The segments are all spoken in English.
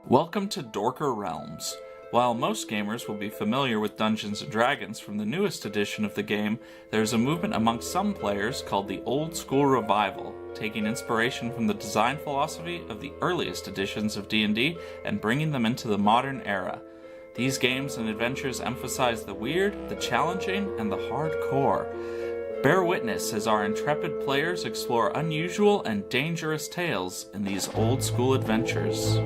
Welcome to Dorker Realms. While most gamers will be familiar with Dungeons & Dragons from the newest edition of the game, there's a movement amongst some players called the Old School Revival, taking inspiration from the design philosophy of the earliest editions of D&D and bringing them into the modern era. These games and adventures emphasize the weird, the challenging, and the hardcore. Bear witness as our intrepid players explore unusual and dangerous tales in these old school adventures.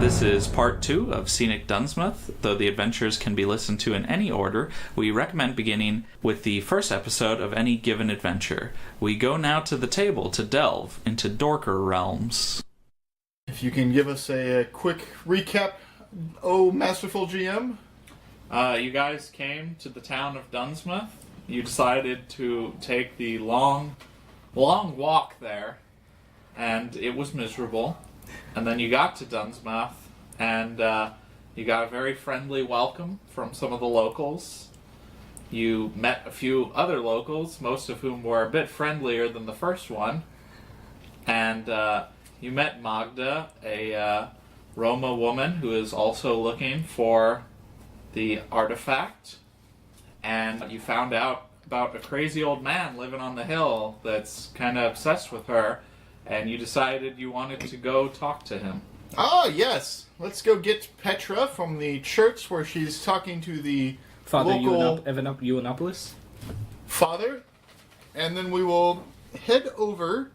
This is part 2 of Scenic Dunnsmouth. Though the adventures can be listened to in any order, we recommend beginning with the first episode of any given adventure. We go now to the table to delve into Dorker Realms. If you can give us a quick recap, masterful GM. You guys came to the town of Dunnsmouth. You decided to take the long walk there, and it was miserable. And then you got to Dunnsmouth, and you got a very friendly welcome from some of the locals. You met a few other locals, most of whom were a bit friendlier than the first one. And you met Magda, a Roma woman who is also looking for the artifact. And you found out about a crazy old man living on the hill that's kind of obsessed with her. And you decided you wanted to go talk to him. Ah, yes. Let's go get Petra from the church where she's talking to the Father local Evanopoulos. father. And then we will head over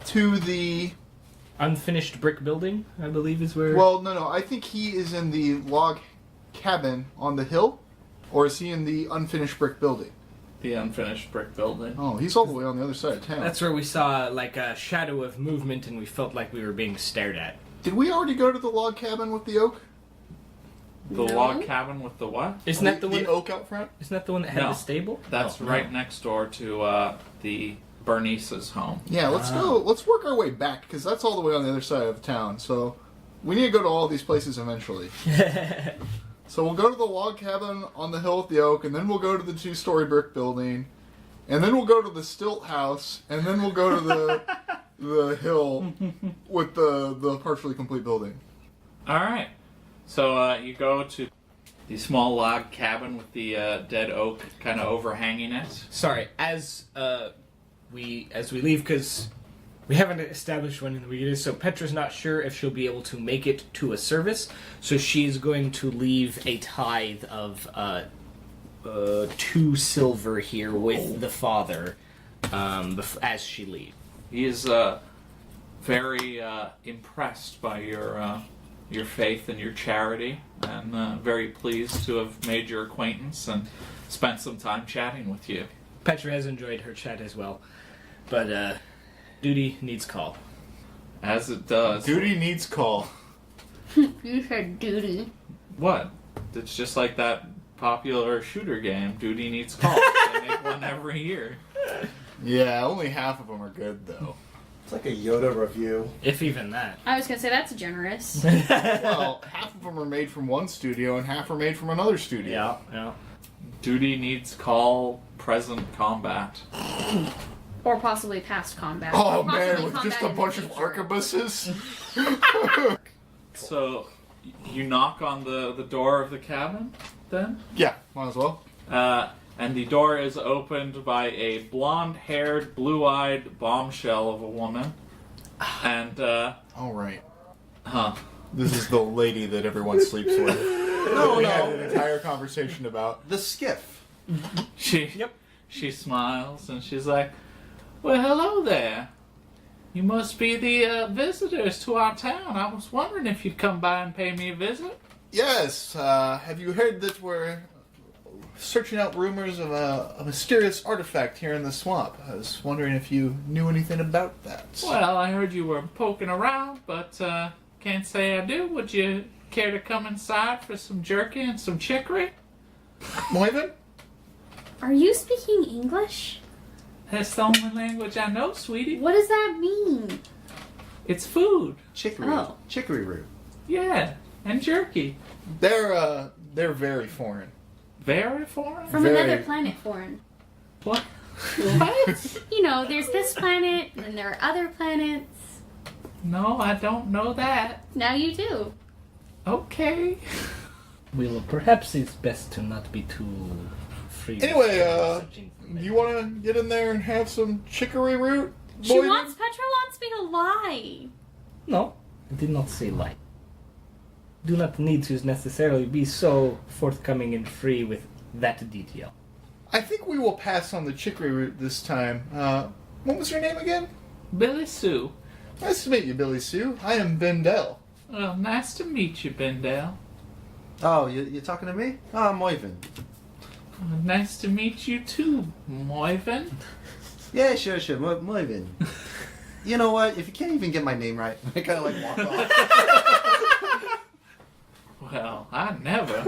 to the... Unfinished brick building, I believe is where... Well, no. I think he is in the log cabin on the hill. Or is he in the unfinished brick building? The unfinished brick building. Oh, he's all the way on the other side of town. That's where we saw like a shadow of movement and we felt like we were being stared at. Did we already go to the log cabin with the oak? The log cabin with the what? Isn't that the one? The oak out front? Isn't that the one that had No. the stable? That's right next door to the Bernice's home. Yeah, let's go. Let's work our way back, because that's all the way on the other side of town. So we need to go to all these places eventually. So we'll go to the log cabin on the hill with the oak, and then we'll go to the 2-story brick building, and then we'll go to the stilt house, and then we'll go to the hill with the partially complete building. All right. So you go to the small log cabin with the dead oak kind of overhanging it. Sorry, as we leave, because we haven't established when we get it, so Petra's not sure if she'll be able to make it to a service, so she's going to leave a tithe of 2 silver here with the father as she leaves. He is very impressed by your faith and your charity, and very pleased to have made your acquaintance and spent some time chatting with you. Petra has enjoyed her chat as well, but duty needs call. As it does. Duty needs call. You said duty. What? It's just like that popular shooter game, Duty Needs Call. They make one every year. Yeah, only half of them are good, though. It's like a Yoda review. If even that. I was gonna say that's generous. Well, half of them are made from one studio, and half are made from another studio. Yeah. Duty Needs Call, present combat. Or possibly past combat. Oh Or possibly man, with just combat a in the bunch of future. arquebuses? So, you knock on the door of the cabin, then? Yeah, might as well. And the door is opened by a blonde-haired, blue-eyed bombshell of a woman. And, Alright. huh. This is the lady that everyone sleeps with. We had an entire conversation about. The skiff. She smiles, and she's like, "Well, hello there. You must be the visitors to our town. I was wondering if you'd come by and pay me a visit." Yes, have you heard that we're searching out rumors of a mysterious artifact here in the swamp? I was wondering if you knew anything about that. Well, I heard you were poking around, but can't say I do. Would you care to come inside for some jerky and some chicory? Moiven? Are you speaking English? That's the only language I know, sweetie. What does that mean? It's food. Chicory. Oh. Chicory root. Yeah, and jerky. They're very foreign. Very foreign? From Very. another planet foreign. What? What? You know, there's this planet, and there are other planets. No, I don't know that. Now you do. Okay. Well, perhaps it's best to not be too free. Anyway, such do information. you want to get in there and have some chicory root? Petra boy? wants me to lie. No, I did not say lie. Do not need to necessarily be so forthcoming and free with that detail. I think we will pass on the chicory root this time. What was your name again? Billy Sue. Nice to meet you, Billy Sue. I am Bendel. Well, nice to meet you, Bendel. Oh, you're talking to me? Oh, I'm Moivin. Nice to meet you too, Moivin. Yeah, sure, Moivin. You know what? If you can't even get my name right, I kind of like walk off. Well, I never.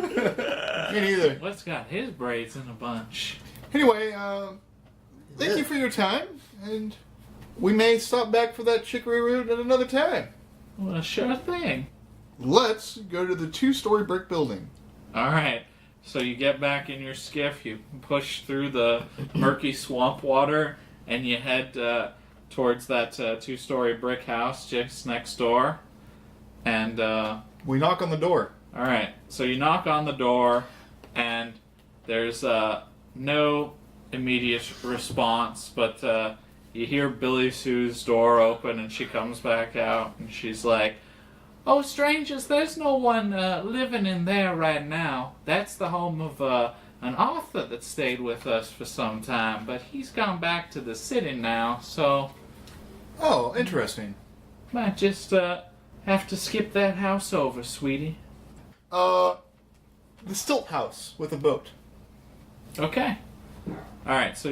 Me neither. What's got his braids in a bunch? Anyway, thank you for your time, and we may stop back for that chicory root at another time. Well, sure thing. Let's go to the 2-story brick building. Alright, so you get back in your skiff, you push through the murky swamp water, and you head towards that 2-story brick house just next door. And, We knock on the door. alright, so you knock on the door, and there's no immediate response, but you hear Billy Sue's door open, and she comes back out, and she's like, "Oh, strangers, there's no one living in there right now. That's the home of an author that stayed with us for some time, but he's gone back to the city now, so Oh, interesting. might just have to skip that house over, sweetie." The stilt house with a boat. Okay. Alright, so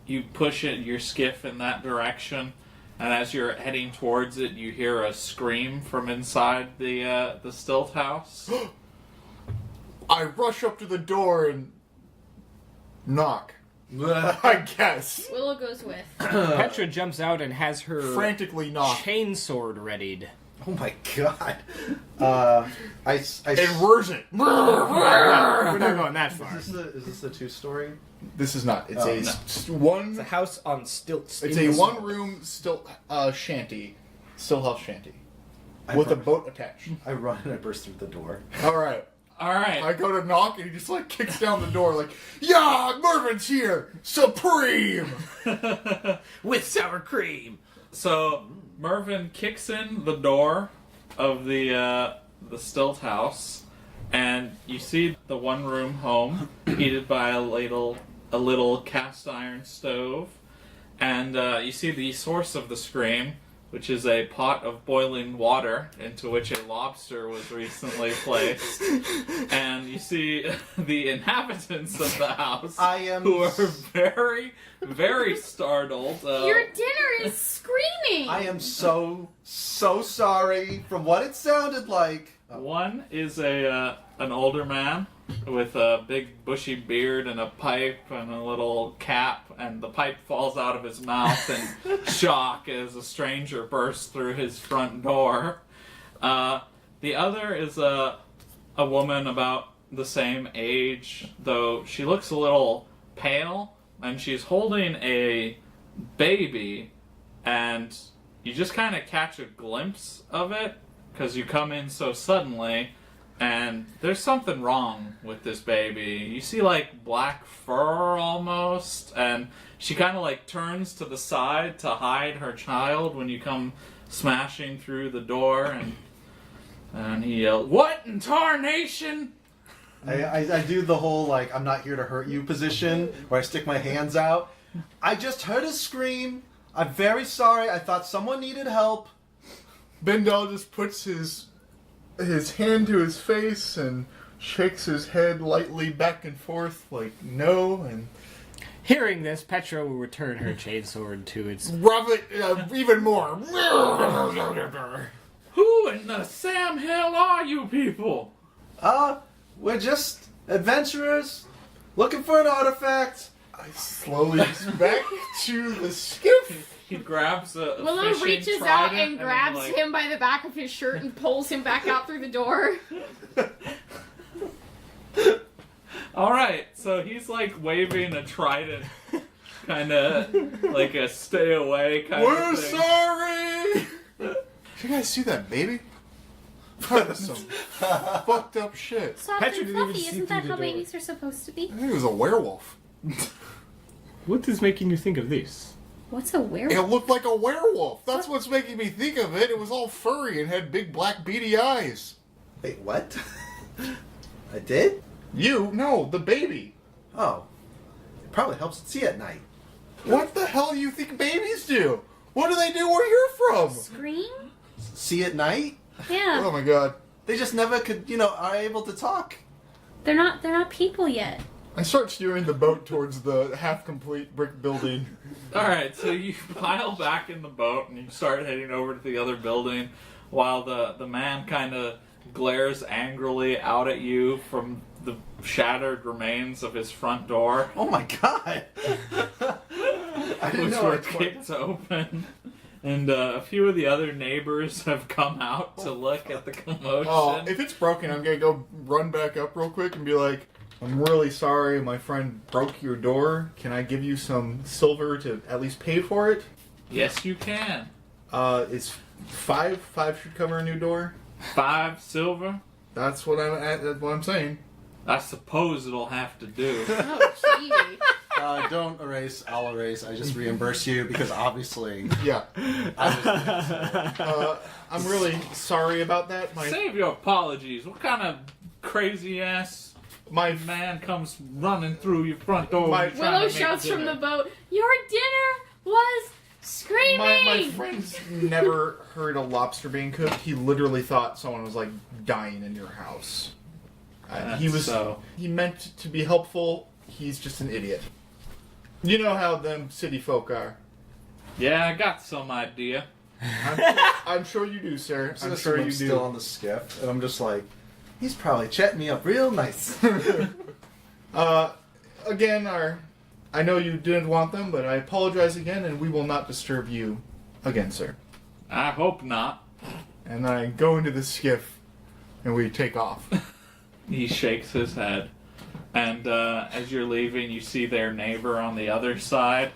you push your skiff in that direction, and as you're heading towards it, you hear a scream from inside the stilt house. I rush up to the door and knock. I guess. Willow goes with. Petra jumps out and has her Frantically knock. chainsword readied. Oh my god. I Inversion. We're not going that far. is this a 2-story? This is not. It's Oh, a no. one. It's a house on stilts. It's in a the one-room stilt shanty, stilt house shanty, I with a run- boat attached. I run and I burst through the door. All right. Alright. I go to knock and he just like kicks down the door like, "Yeah, Mervin's here, supreme." with sour cream. So Mervin kicks in the door of the stilt house, and you see the one-room home heated by a little cast iron stove, and you see the source of the scream, which is a pot of boiling water into which a lobster was recently placed, and you see the inhabitants of the house I am who are very, very startled. Your dinner is screaming. I am so sorry from what it sounded like. One is an older man with a big bushy beard and a pipe and a little cap, and the pipe falls out of his mouth in shock as a stranger bursts through his front door. The other is a woman about the same age, though she looks a little pale, and she's holding a baby, and you just kind of catch a glimpse of it because you come in so suddenly, and there's something wrong with this baby. You see like black fur almost, and she kind of like turns to the side to hide her child when you come smashing through the door, and he yells, "What in tarnation?" I do the whole like I'm not here to hurt you position where I stick my hands out. I just heard a scream. I'm very sorry. I thought someone needed help. Bendel just puts his hand to his face and shakes his head lightly back and forth like no, and Hearing this, Petra will return her chainsword to its... rub it even more. Who in the Sam hell are you people? We're just adventurers looking for an artifact. I slowly back to the skiff. He grabs a Willow fishing reaches out trident and grabs like, him by the back of his shirt and pulls him back out through the door. All right, so he's like waving a trident, kind of like a stay away kind We're of thing. sorry! Did you guys see that baby? That's some fucked up shit. Soft Patrick and didn't even fluffy, see isn't that through how the door. babies are supposed to be? I think it was a werewolf. What is making you think of this? What's a It werewolf? looked like a werewolf. That's what's making me think of it. It was all furry and had big black beady eyes. Wait, what? I did? You? No, the baby. Oh. It probably helps it see at night. What the hell do you think babies do? What do they do where you're from? Scream? See at night? Yeah. Oh my god. They just never could, are able to talk. They're not people yet. I start steering the boat towards the half-complete brick building. All right, so you pile back in the boat and you start heading over to the other building, while the man kind of glares angrily out at you from the shattered remains of his front door, Oh my god! I didn't which know were it. kicked open. And a few of the other neighbors have come out to look at the commotion. Oh, if it's broken, I'm gonna go run back up real quick and be like, I'm really sorry my friend broke your door. Can I give you some silver to at least pay for it? Yes, you can. It's five. Five should cover a new door. 5 silver. That's what I'm saying. I suppose it'll have to do. Oh, gee. Don't erase, I'll erase. I just reimburse you because obviously Yeah. I I'm really sorry about that. Save your apologies. What kind of crazy ass My man comes running through your front door? My- when you're trying Willow to make shouts from dinner? the boat, "Your dinner was screaming!" my friend's never heard a lobster being cooked. He literally thought someone was like dying in your house. He meant to be helpful. He's just an idiot. You know how them city folk are. Yeah, I got some idea. I'm sure you do, sir. I'm I'm sure you still do. on the skiff, and I'm just like, he's probably chatting me up real nice. Again, I know you didn't want them, but I apologize again, and we will not disturb you again, sir. I hope not. And I go into the skiff, and we take off. He shakes his head. And as you're leaving, you see their neighbor on the other side.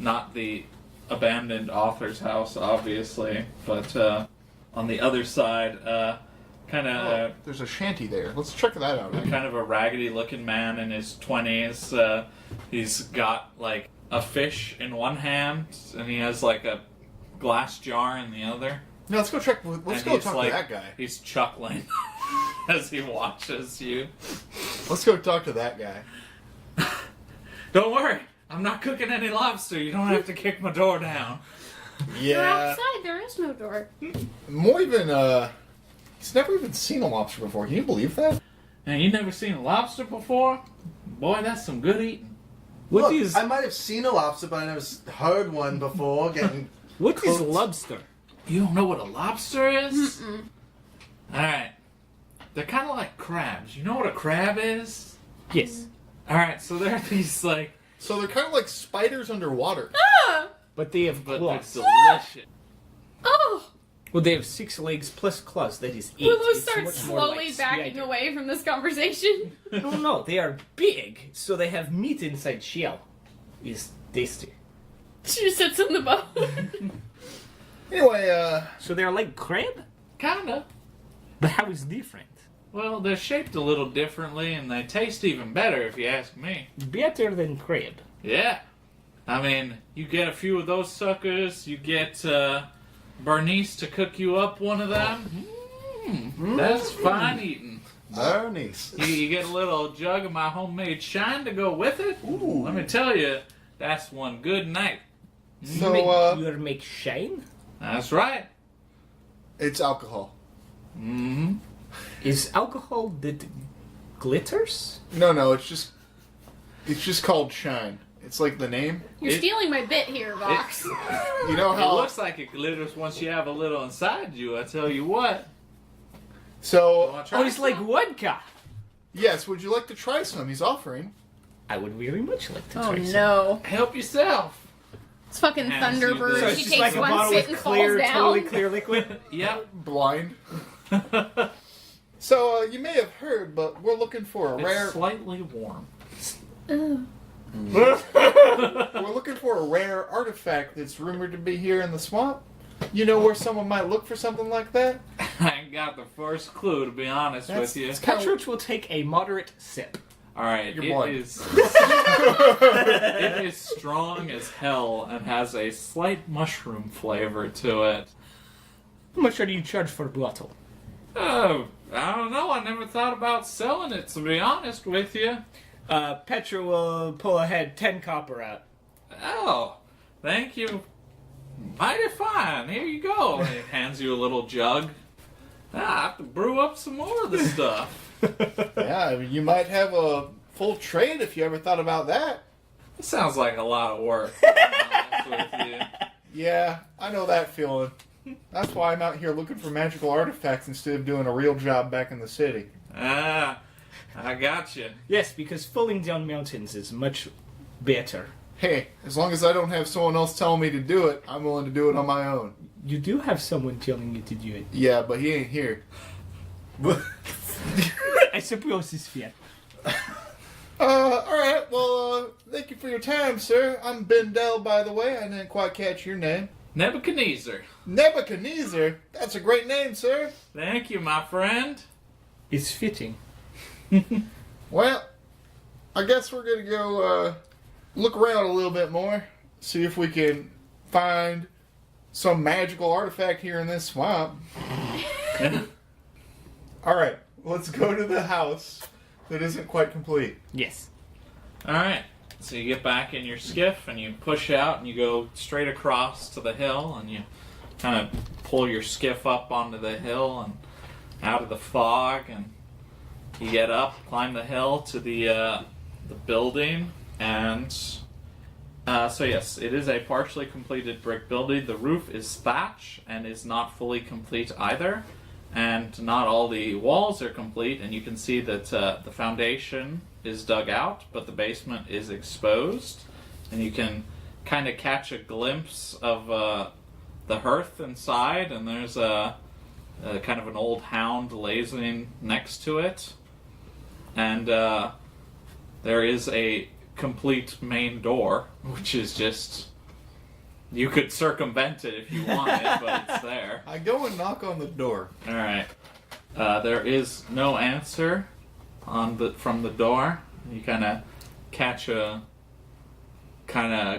Not the abandoned author's house, obviously, but on the other side, kind of There's a shanty there. Let's check that out. kind of a raggedy-looking man in his 20s. He's got like a fish in one hand, and he has like a glass jar in the other. No, let's go check. Let's And go he's, talk like, to that guy. He's chuckling as he watches you. Let's go talk to that guy. Don't worry, I'm not cooking any lobster. You don't have to kick my door down. You're Yeah. outside. There is no door. More even, he's never even seen a lobster before. Can you believe that? And you never seen a lobster before? Boy, that's some good eating. What Look, is I might have seen a lobster, but I never heard one before. Getting what is cooked. lobster? You don't know what a lobster is? Alright. They're kind of like crabs. You know what a crab is? Yes, Alright, so they're these like, So they're kind of like spiders underwater. Ah! but they have but claws. they're delicious. Oh! Well, they have 6 legs plus claws. That is 8. Willow It's starts much more slowly like backing spider. away from this conversation. No, they are big, so they have meat inside shell. It's tasty. She just sits on the boat. Anyway, So they are like crab, Kinda. but how is different? Well, they're shaped a little differently, and they taste even better if you ask me. Better than crab. Yeah. I mean, you get a few of those suckers, you get Bernice to cook you up one of them. That's fine eating. Bernice. You get a little jug of my homemade shine to go with it. Ooh. Let me tell you, that's one good night. so, You make shine? That's right. it's alcohol. Mm-hmm. Is alcohol that glitters? No, it's just called shine. It's like the name. You're It- stealing my bit here, Vox. You know It how? looks like it glitters once you have a little inside you, I tell you what. So, Wanna try Oh, it's like some? vodka. yes, would you like to try some? He's offering. I would very much like to Oh try some. no. Help yourself. It's fucking Hands you Thunderbird. the- So it's She just takes like a one bottle spit with and clear, falls down. totally clear liquid. Yep. Blind. So, you may have heard, but we're looking for a rare... It's slightly warm. Ugh. We're looking for a rare artifact that's rumored to be here in the swamp. You know where someone might look for something like that? I ain't got the first clue, to be honest with you. it's kinda- Petrovich will take a moderate sip. All right, You're it blind. is. It is strong as hell and has a slight mushroom flavor to it. How much do you charge for a bottle? Oh, I don't know. I never thought about selling it, to be honest with you. Petra will pull ahead 10 copper out. Oh, thank you. Mighty fine. Here you go. And he hands you a little jug. I have to brew up some more of this stuff. Yeah, I mean, you might have a full trade if you ever thought about that. It sounds like a lot of work, to be honest with you. Yeah, I know that feeling. That's why I'm out here looking for magical artifacts instead of doing a real job back in the city. Ah, I got you. Yes, because falling down mountains is much better. Hey, as long as I don't have someone else telling me to do it, I'm willing to do it on my own. You do have someone telling you to do it. Yeah, but he ain't here. I suppose it's fair. Alright, well, thank you for your time, sir. I'm Ben Dell, by the way. I didn't quite catch your name. Nebuchadnezzar. Nebuchadnezzar? That's a great name, sir. Thank you, my friend. It's fitting. Well, I guess we're gonna go, look around a little bit more. See if we can find some magical artifact here in this swamp. Alright, let's go to the house that isn't quite complete. Yes. All right. So you get back in your skiff and you push out and you go straight across to the hill and you kind of pull your skiff up onto the hill and out of the fog and you get up, climb the hill to the building and so yes, it is a partially completed brick building. The roof is thatch and is not fully complete either. And not all the walls are complete, and you can see that the foundation is dug out, but the basement is exposed. And you can kind of catch a glimpse of the hearth inside, and there's a kind of an old hound lazing next to it. And there is a complete main door, which is just... You could circumvent it if you wanted, but it's there. I go and knock on the door. Alright. There is no answer from the door. You kind of catch a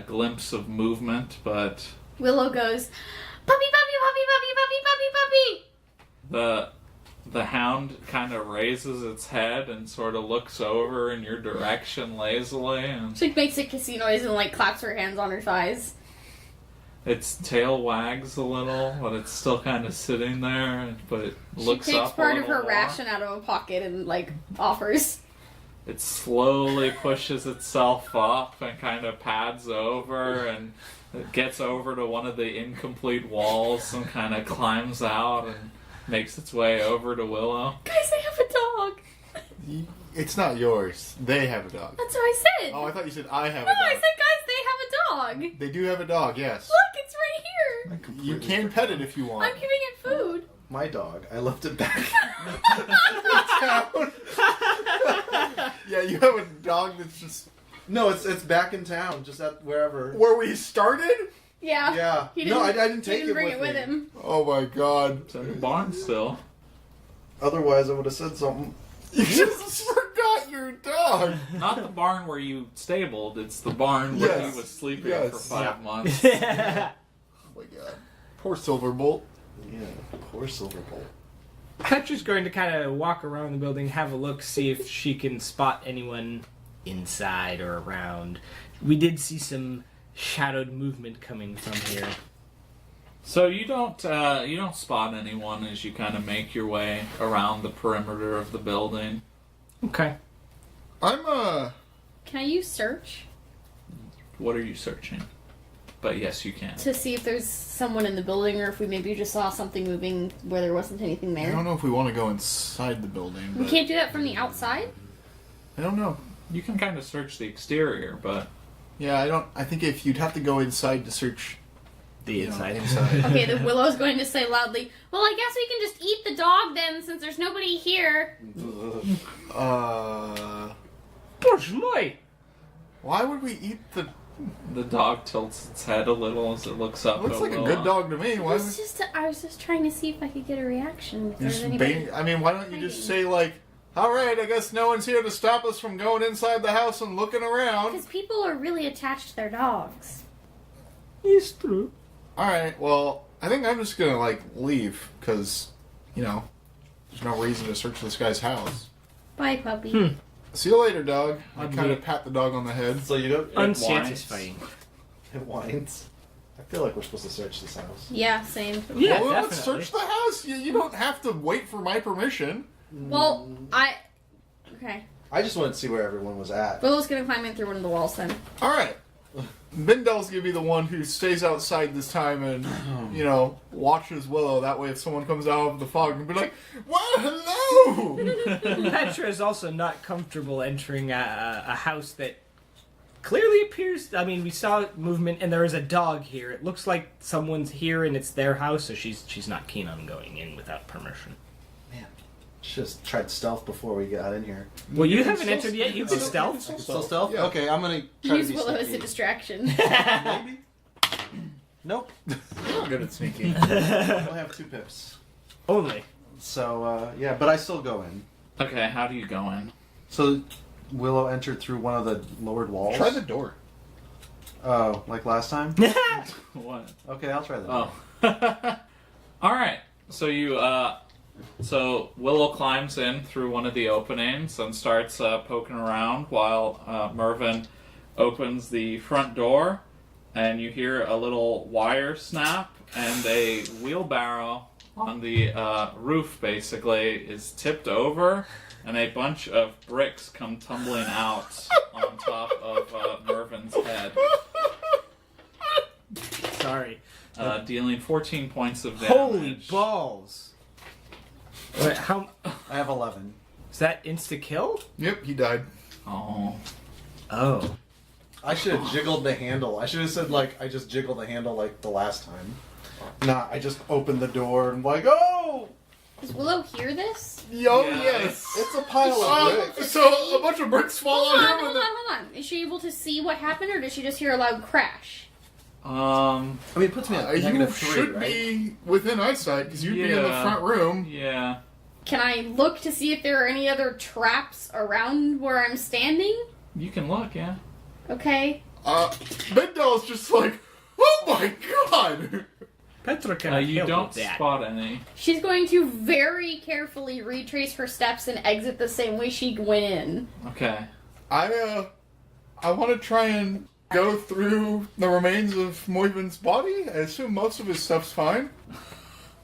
glimpse of movement, but Willow goes, puppy, puppy, puppy, puppy, puppy, puppy. the hound kind of raises its head and sort of looks over in your direction lazily, and She makes a kissy noise and like claps her hands on her thighs. its tail wags a little, but it's still kind of sitting there, but it looks She takes up part a of her little more. ration out of a pocket and like offers. It slowly pushes itself up and kind of pads over and it gets over to one of the incomplete walls and kind of climbs out and makes its way over to Willow. Guys, they have a dog. It's not yours. They have a dog. That's what I said. Oh, I thought you said I have No, a dog. I said, guys, they have a dog. They do have a dog, yes. Look, it's right here. You can pet it if you want. I'm giving it food. My dog. I left it back. Town. Yeah, you have a dog that's just No, it's back in town, just at wherever. where we started. Yeah. Yeah. He No, I didn't- didn't He take didn't bring it with me. him. Oh my god! It's in the barn still. Otherwise, I would have said something. You just forgot your dog. Not the barn where you stabled, it's the barn where Yes. he was sleeping Yes. for 5 months. Oh my god! Poor Silverbolt. Yeah, poor Silverbolt. Petra's going to kind of walk around the building, have a look, see if she can spot anyone inside or around. We did see some shadowed movement coming from here. So you don't spot anyone as you kind of make your way around the perimeter of the building. Okay. I'm Can I use search What are you searching? But yes, you can. to see if there's someone in the building or if we maybe just saw something moving where there wasn't anything I there? don't know if we want to go inside the building. We But can't do that from the outside? I don't know. You can kind of search the exterior, but Yeah, I think if you'd have to go inside to search The inside. Okay, the Willow's going to say loudly, well, I guess we can just eat the dog then, since there's nobody here. Push my. Why would we eat the... the dog tilts its head a little as it looks up. Looks at like a Willow. good dog to me. I Why would... was just trying to see if I could get a reaction. If there was Just anybody. I mean, why don't you just say, like, alright, I guess no one's here to stop us from going inside the house and looking around. Because people are really attached to their dogs. It's true. Alright, well, I think I'm just gonna, like, leave, because, you know, there's no reason to search this guy's house. Bye, puppy. See you later, dog. I Ugly. kind of pat the dog on the head. So you don't. Unsatisfying. It whines. I feel like we're supposed to search this house. Yeah, same. Yeah, well, let's definitely. search the house. You don't have to wait for my permission. Well, Okay. I just wanted to see where everyone was at. Willow's gonna climb in through one of the walls then. Alright. Bendel's gonna be the one who stays outside this time and, you know, watches Willow. That way if someone comes out of the fog and be like, well, hello! Petra is also not comfortable entering a house that clearly appears. I mean, we saw movement, and there is a dog here. It looks like someone's here, and it's their house, so she's not keen on going in without permission. Man, just tried stealth before we got in here. Well, you can haven't still- entered yet. You can stealth. Still stealth? Yeah. Okay, I'm gonna try Use to be Willow as a sneaky. distraction. Maybe. Nope. You're not good at sneaking. I only have 2 pips. Only. So yeah, but I still go in. Okay, how do you go in? So Willow entered through one of the lowered walls. Try the door. Oh, like last time? What? Okay, I'll try that. Oh. Alright. So you, so Willow climbs in through one of the openings and starts poking around while Mervyn opens the front door, and you hear a little wire snap, and a wheelbarrow on the roof basically is tipped over, and a bunch of bricks come tumbling out on top of Mervyn's head, Sorry. dealing 14 points of damage. Holy balls! Wait, how I have 11. is that insta kill? Yep, he died. Oh. Oh. I should have jiggled the handle. I should have said, like, I just jiggled the handle like the last time. Nah, I just opened the door and, like, oh! Does Willow hear this? Yo, Yeah, yes. It's a pile of bricks. So a bunch of bricks fall Hold on on, him hold and on, then... hold on. Is she able to see what happened, or does she just hear a loud crash? I mean, it puts me at You -3, should right? be within eyesight, because you'd be in the Yeah. front room. Yeah. Can I look to see if there are any other traps around where I'm standing? You can look, yeah. Okay. Bendel's just like, oh my god! Petra cannot You help don't with that. spot any. She's going to very carefully retrace her steps and exit the same way she went in. Okay. I want to try and go through the remains of Moivin's body. I assume most of his stuff's fine.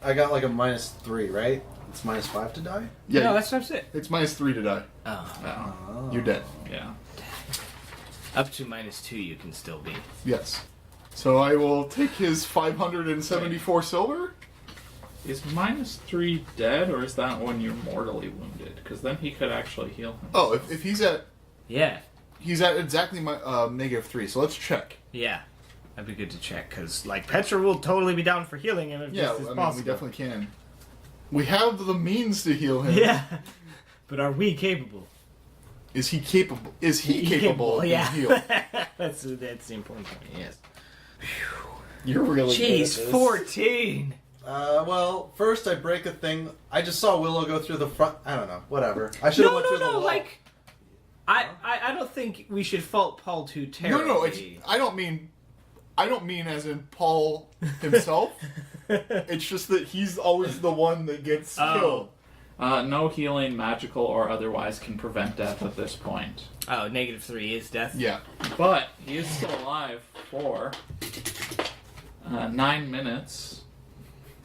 I got, like, a -3, right? It's -5 to die? Yeah, No, that's it. it's -3 to die. Oh. No. You're dead. Yeah. Up to -2 you can still be. Yes. So I will take his 574 silver. Is -3 dead, or is that when you're mortally wounded? Because then he could actually heal him. Oh, if he's at Yeah. exactly my -3. So let's check. Yeah. That'd be good to check, because, like, Petra will totally be down for healing him if Yeah, this is I mean, possible. we definitely can. We have the means to heal him. Yeah. But are we capable? Is he capable? Is he capable of being Yeah. healed? that's the important point, yes. You're really good at Jeez, this. 14! Well, first I break a thing. I just saw Willow go through the front. I don't know. Whatever. I should have No, went through the wall. like... I don't think we should fault Paul too terribly. No, I don't mean as in Paul himself. It's just that he's always the one that gets killed. No healing, magical or otherwise, can prevent death at this point. Oh, -3 is death? Yeah. But he is still alive for 9 minutes.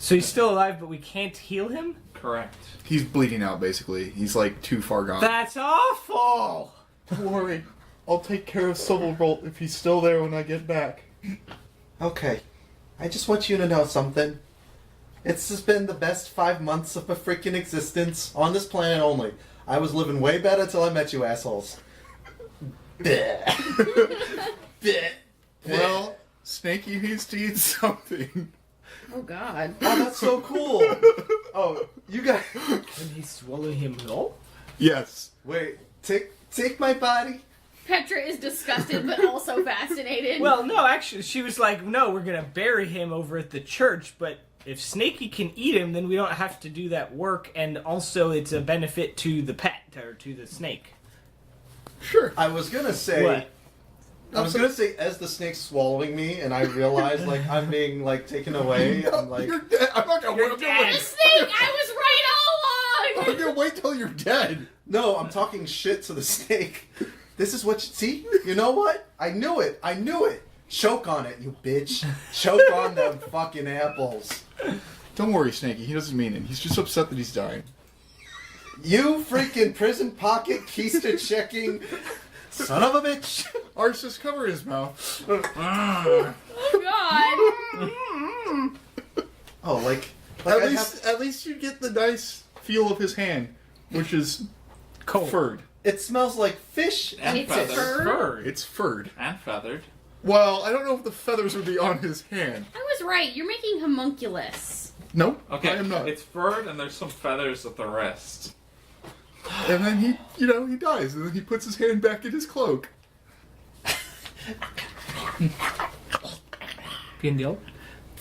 So he's still alive, but we can't heal him? Correct. He's bleeding out, basically. He's, like, too far gone. That's awful! Don't worry. I'll take care of Silverbolt if he's still there when I get back. Okay. I just want you to know something. It's just been the best 5 months of my freaking existence on this planet only. I was living way better till I met you assholes. Well, Snaky needs to eat something. Oh God. Oh, that's so cool. Oh, you guys. Can he swallow him whole? Yes. Wait, take my body. Petra is disgusted but also fascinated. Well, no, actually, she was like, no, we're going to bury him over at the church, but if Snaky can eat him, then we don't have to do that work, and also it's a benefit to the pet, or to the snake. Sure. I was gonna say. What? I was gonna say, as the snake's swallowing me, and I realize like I'm being like taken away. I'm like, You're dead. I'm not gonna You're wait. dead. the snake! I was right all I'm along! gonna wait till you're dead. no, I'm talking shit to the snake. This is what you see. You know what? I knew it. I knew it. Choke on it, you bitch. Choke on them fucking apples. Don't worry, Snaky. He doesn't mean it. He's just upset that he's dying. You freaking prison pocket keister checking son of a bitch. Arsus, cover his mouth. Oh God. Oh, like At least you get the nice feel of his hand, which is Cold. furred. it smells like fish. And It's feathered. fur. It's furred. And feathered. Well, I don't know if the feathers would be on his hand. I was right. You're making homunculus. Nope. Okay, I am not. it's furred and there's some feathers at the wrist. And then he dies, and then he puts his hand back in his cloak. Pindel?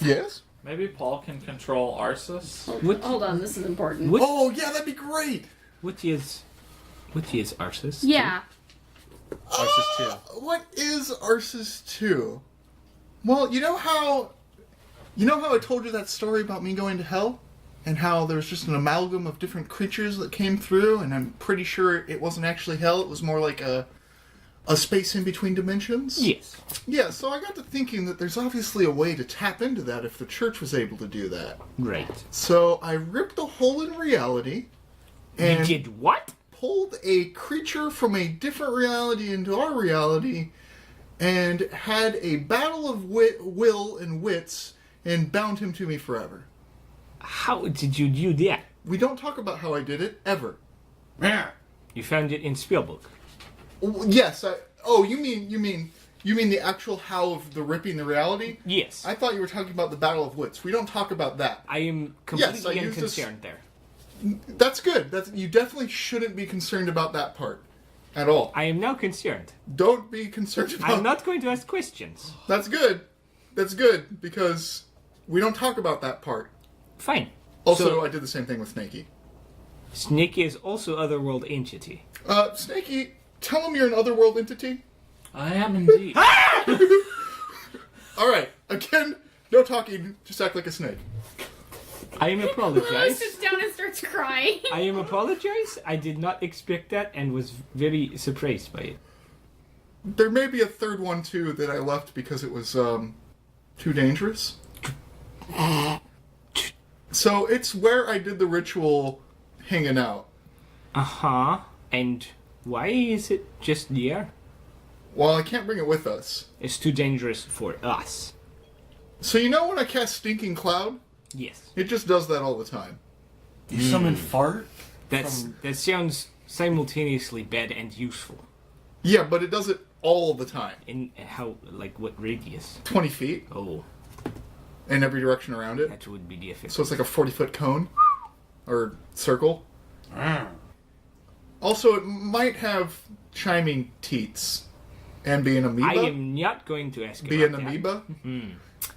Yes? Maybe Paul can control Arsus. What? Hold on, this is important. What? Oh, yeah, that'd be great! What is Arceus? Yeah. Arceus 2. What is Arceus 2? Well, you know how I told you that story about me going to hell? And how there was just an amalgam of different creatures that came through, and I'm pretty sure it wasn't actually hell, it was more like a space in between dimensions? Yes. Yeah, so I got to thinking that there's obviously a way to tap into that if the church was able to do that. Right. So I ripped a hole in reality, and You did what? pulled a creature from a different reality into our reality, and had a battle of will and wits, and bound him to me forever. How did you do that? We don't talk about how I did it, ever. You found it in Spielbook. Yes, you mean the actual how of the ripping the reality? Yes. I thought you were talking about the battle of wits. We don't talk about that. I am Yes, completely I used this- unconcerned there. That's good. You definitely shouldn't be concerned about that part. At all. I am now concerned. Don't be concerned about I'm not going to ask questions. That's good. That's good, because we don't talk about that part. Fine. Also, So- I did the same thing with Snaky. Snaky is also otherworld entity. Snaky, tell him you're an otherworld entity. I am indeed. Alright, again, no talking, just act like a snake. I am Lulu apologize. sits down and starts crying. I am apologize. I did not expect that and was very surprised by it. There may be a third one, too, that I left because it was, too dangerous. So, it's where I did the ritual hanging out. Uh-huh. And why is it just there? Well, I can't bring it with us. It's too dangerous for us. So, you know when I cast Stinking Cloud? Yes. It just does that all the time. You summon fart? That sounds simultaneously bad and useful. Yeah, but it does it all the time. In how, like, what radius? 20 feet Oh, in every direction around it. that would be difficult. So it's like a 40-foot cone or circle. Also, it might have chiming teats and be an amoeba. I am not going to ask Be an about that. amoeba.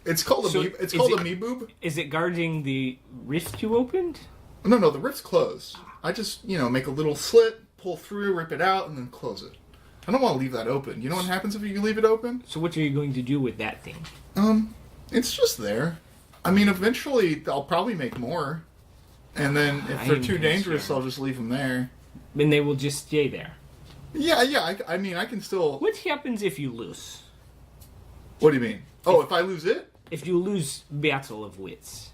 It's called So amoeba. It's is called it- amoeboob. Is it guarding the rift you opened? No, the rift's closed. I just, make a little slit, pull through, rip it out, and then close it. I don't want to leave that open. You know what happens if you leave it open? So what are you going to do with that thing? It's just there. I mean, eventually I'll probably make more. And then if I they're am too dangerous, concerned. I'll just leave them there. Then they will just stay there. Yeah, I mean, I can still... What happens if you lose? What do you mean? Oh, if I lose it? If you lose Battle of Wits?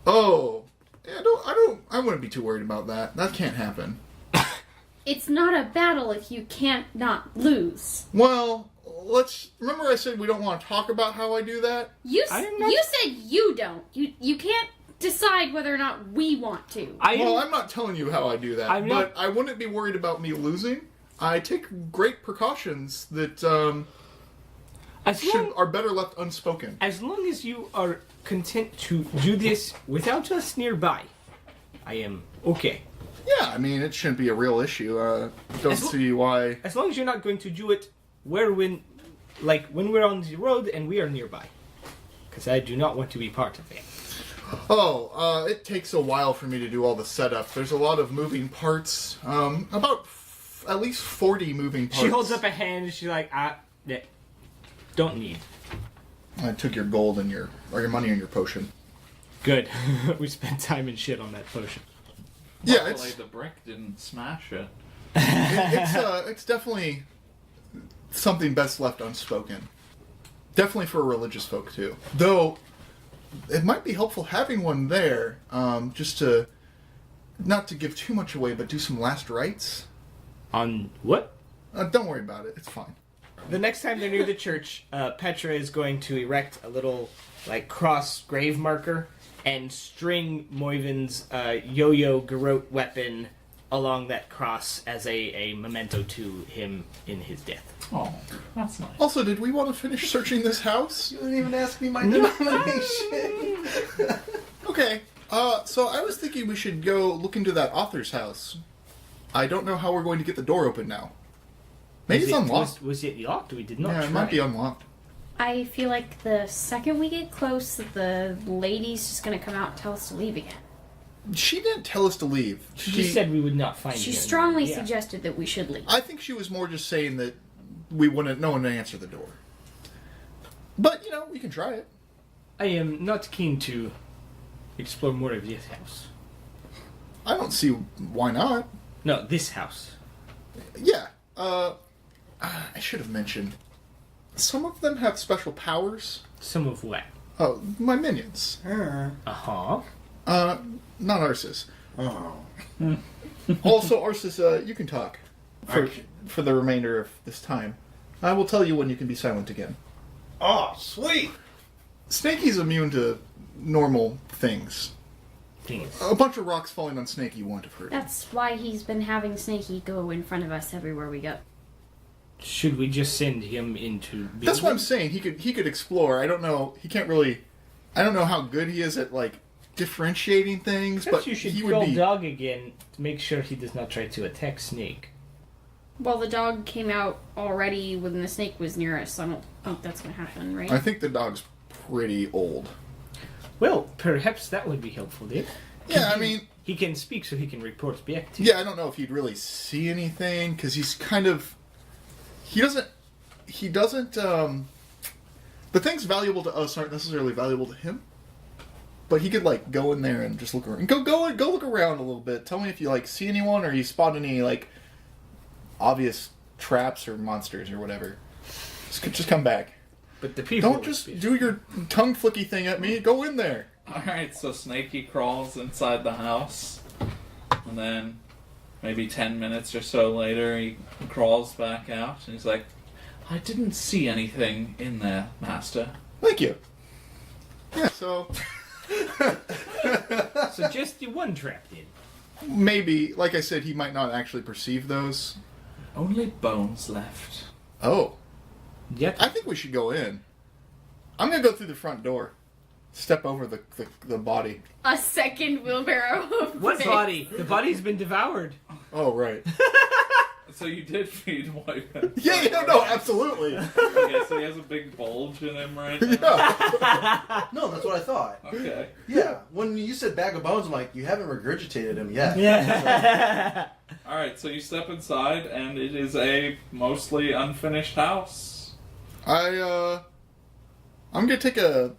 Oh, yeah, I wouldn't be too worried about that. That can't happen. It's not a battle if you can't not lose. Well, remember I said we don't want to talk about how I do that? You I'm not- you said you don't. You can't decide whether or not we want to. Well, I'm not telling you how I do that, I'm but not- I wouldn't be worried about me losing. I take great precautions that are better left unspoken. As long as you are content to do this without us nearby, I am okay. Yeah, I mean, it shouldn't be a real issue. Don't see why. As long as you're not going to do it when we're on the road and we are nearby. Because I do not want to be part of it. Oh, it takes a while for me to do all the setup. There's a lot of moving parts. About at least 40 moving parts. She holds up a hand and she's like, yeah, don't need. I took your gold and your money and your potion. Good. We spent time and shit on that potion. Yeah, Luckily, the brick didn't smash it. it's definitely something best left unspoken. Definitely for religious folk too. Though it might be helpful having one there, just to not to give too much away, but do some last rites. On what? Don't worry about it. It's fine. The next time they're near the church, Petra is going to erect a little cross grave marker and string Moivin's yo-yo garrote weapon along that cross as a memento to him in his death. Oh, that's nice. Also, did we want to finish searching this house? You didn't even ask me my denomination. Okay. So I was thinking we should go look into that author's house. I don't know how we're going to get the door open now. Maybe it's unlocked. Was it locked? We did not Yeah, try. it might be unlocked. I feel like the second we get close, the lady's just gonna come out and tell us to leave again. She didn't tell us to leave. She just said we would not find She him. strongly Yeah. suggested that we should leave. I think she was more just saying that no one would answer the door. But, we can try it. I am not keen to explore more of this house. I don't see why not. No, this house. Yeah. I should have mentioned. Some of them have special powers. Some of what? Oh, my minions. Uh-huh. Not Arsis. Oh. Also, Arsis, you can talk for the remainder of this time. I will tell you when you can be silent again. Oh, sweet. Snaky's immune to normal things. Things. A bunch of rocks falling on Snaky won't have hurt him. That's why he's been having Snaky go in front of us everywhere we go. Should we just send him into... That's what I'm saying. He could explore. I don't know. He can't really... I don't know how good he is at, differentiating things, Perhaps but you should he kill would be... Dog again to make sure he does not try to attack Snake. Well, the dog came out already when the snake was near us, so I don't think that's gonna happen, right? I think the dog's pretty old. Well, perhaps that would be helpful, Dave. Yeah, I mean... He can speak so he can report back to you. Yeah, I don't know if he'd really see anything, because he's kind of... He doesn't, the things valuable to us aren't necessarily valuable to him. But he could, go in there and just look around. Go look around a little bit. Tell me if you, see anyone or you spot any, obvious traps or monsters or whatever. Just come back. But the people... Don't just do your tongue flicky thing at me. Go in there. Alright, so Snaky crawls inside the house, and then maybe 10 minutes or so later he crawls back out, and he's like, I didn't see anything in there, Master. Thank you. Yeah, so... So just the one trap, then. Maybe, like I said, he might not actually perceive those. Only bones left. Oh. Yep. I think we should go in. I'm gonna go through the front door. Step over the body. A second wheelbarrow of What bricks. body? The body's been devoured. Oh, right. So you did feed Wyvern. Yeah, no, absolutely. Okay, so he has a big bulge in him right now. Yeah. No, that's what I thought. Okay. Yeah, when you said bag of bones, I'm like, you haven't regurgitated him yet. Yeah. Alright, so you step inside, and it is a mostly unfinished house. I'm gonna take a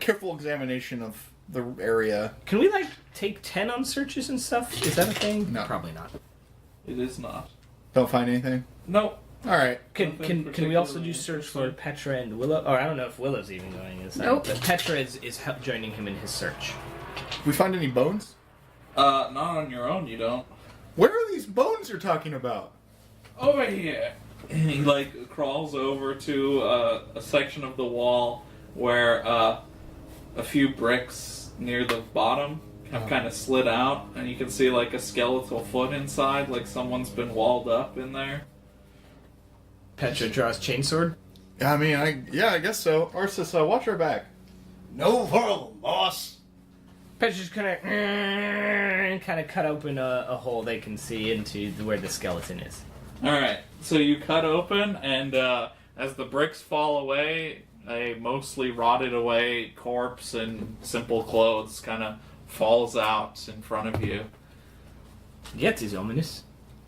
careful examination of the area. Can we, take 10 on searches and stuff? Is that a thing? No. Probably not. It is not. Don't find anything? No. Alright. Can Nothing we also do particularly search for interesting. Petra and Willow? Or I don't know if Willow's even going inside. Nope. But Petra is joining him in his search. We find any bones? Not on your own, you don't. Where are these bones you're talking about? Over here. And he crawls over to a section of the wall where a few bricks near the bottom have kind of slid out, and you can see a skeletal foot inside, like someone's been walled up in there. Petra draws chainsword. I mean, I guess so. Arsis, watch our back. No problem, boss. Petra's kind of cut open a hole they can see into where the skeleton is. Alright, so you cut open, and as the bricks fall away, a mostly rotted away corpse in simple clothes kind of falls out in front of you. Yet is ominous.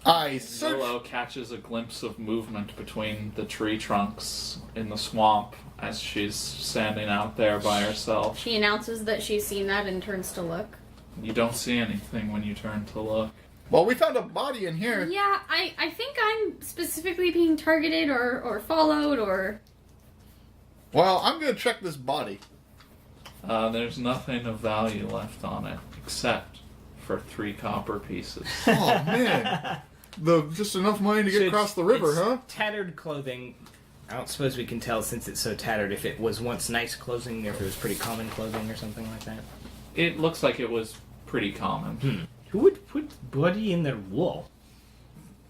I search. Willow catches a glimpse of movement between the tree trunks in the swamp as she's standing out there by herself. She announces that she's seen that and turns to look. You don't see anything when you turn to look. Well, we found a body in here. Yeah, I think I'm specifically being targeted or followed or... Well, I'm gonna check this body. There's nothing of value left on it, except for 3 copper pieces. Oh man, just enough money to get across the river, it's huh? Tattered clothing. I don't suppose we can tell since it's so tattered if it was once nice clothing or if it was pretty common clothing or something like that. It looks like it was pretty common. Who would put bloody in their wool?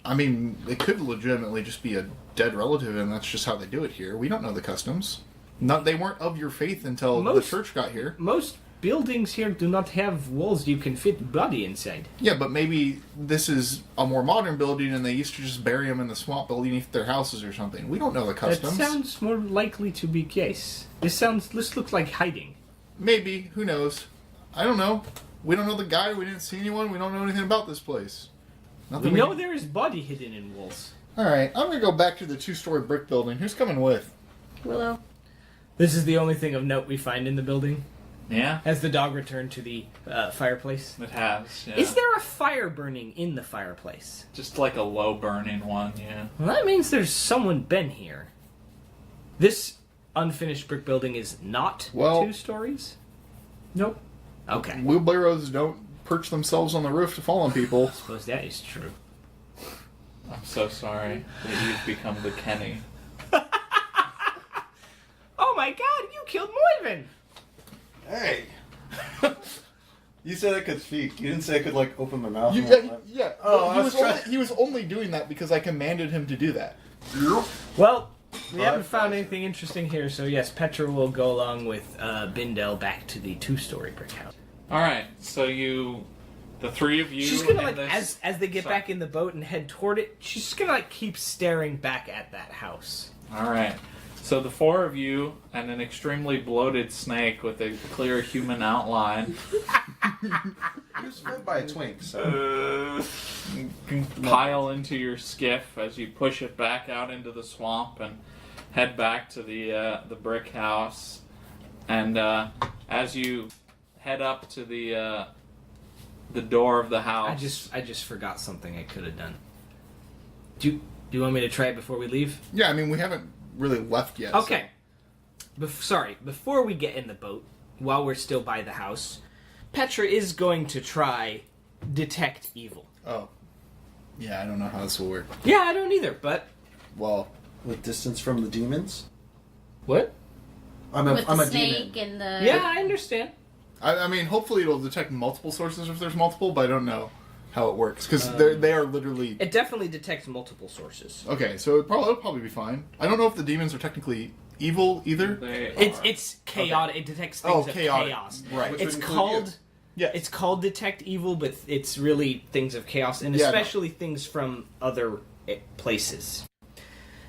I mean, it could legitimately just be a dead relative, and that's just how they do it here. We don't know the customs. They weren't of your faith until the church got here. Most buildings here do not have walls you can fit body inside. Yeah, but maybe this is a more modern building, and they used to just bury them in the swamp beneath their houses or something. We don't know the customs. That sounds more likely to be case. This looks like hiding. Maybe. Who knows? I don't know. We don't know the guy. We didn't see anyone. We don't know anything about this place. We know there is body hidden in walls. All right, I'm gonna go back to the 2-story brick building. Who's coming with? Willow. This is the only thing of note we find in the building. Yeah, Has the dog returned to the fireplace? it has. Yeah. Is there a fire burning in the fireplace? Just like a low burning one, yeah. Well, that means there's someone been here. This unfinished brick building is not 2 stories? Nope. Okay. Wheelbarrows don't perch themselves on the roof to fall on people. I suppose that is true. I'm so sorry that you've become the Kenny. Oh my god, you killed Moivin! Hey. You said I could speak. You didn't say I could, like, open my mouth. Yeah. Oh, he was only doing that because I commanded him to do that. Well, we haven't found anything interesting here, so yes, Petra will go along with Bindel back to the 2-story brick house. Alright, so the 3 of you... She's gonna, and like, this- as they get Sorry. back in the boat and head toward it, she's just gonna, like, keep staring back at that house. Alright, so the 4 of you and an extremely bloated snake with a clear human outline He was fed by a twink, so... pile into your skiff as you push it back out into the swamp and head back to the brick house. And as you head up to the door of the house, I just forgot something I could have done. Do you want me to try it before we leave? Yeah, I mean, we haven't really left yet. Okay. Before we get in the boat, while we're still by the house, Petra is going to try detect evil. So. Oh. Yeah, I don't know how this will work. Yeah, I don't either, but... Well, With distance from the demons? What? I'm With a the demon. snake and the... Yeah, I understand. I mean, hopefully it'll detect multiple sources if there's multiple, but I don't know how it works because they are literally. It definitely detects multiple sources. Okay, so it'll probably be fine. I don't know if the demons are technically evil either. It's chaotic. Okay. It detects things of chaotic. chaos. Right. Which It's would include called. Yeah. It's called detect evil, but it's really things of chaos, and Yeah, especially things from other places.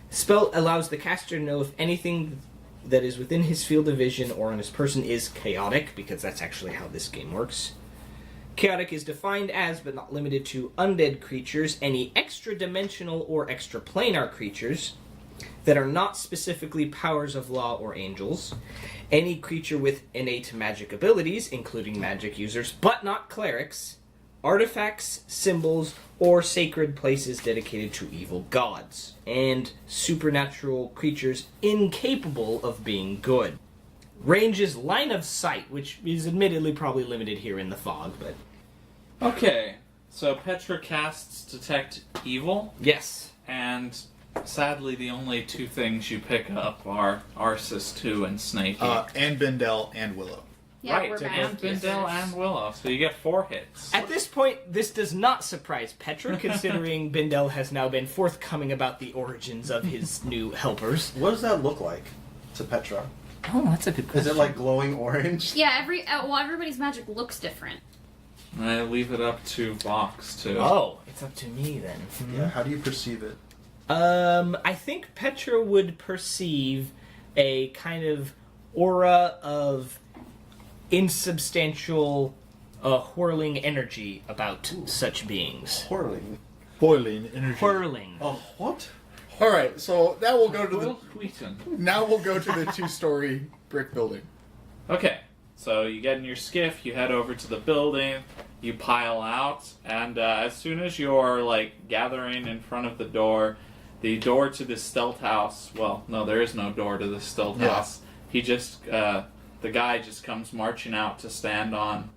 Spell allows the caster to know if anything that is within his field of vision or on his person is chaotic, because that's actually how this game works. Chaotic is defined as, but not limited to, undead creatures, any extra-dimensional or extra-planar creatures that are not specifically powers of law or angels, any creature with innate magic abilities, including magic users, but not clerics, artifacts, symbols, or sacred places dedicated to evil gods, and supernatural creatures incapable of being good. Range is line of sight, which is admittedly probably limited here in the fog, but... Okay, so Petra casts Detect Evil, Yes. and sadly the only 2 things you pick up are Arsis 2 and Snakey. And Bendel and Willow. Yeah, right, we're and back. Bindel and Willow. So you get 4 hits. At this point, this does not surprise Petra, considering Bindel has now been forthcoming about the origins of his new helpers. What does that look like to Petra? Oh, that's a good question. Is it like glowing orange? Yeah, everybody's magic looks different. I leave it up to Vox to. Oh, it's up to me then. Yeah. How do you perceive it? I think Petra would perceive a kind of aura of insubstantial, whirling energy about such beings. Whirling. Boiling energy. Whirling. Oh, what? All right, so now we'll go to Will Wheaton. the 2-story brick building. Okay, so you get in your skiff, you head over to the building, you pile out, and as soon as you're like gathering in front of the door to the stealth house. Well, no, there is no door to the stealth house. He just the guy just comes marching out to stand on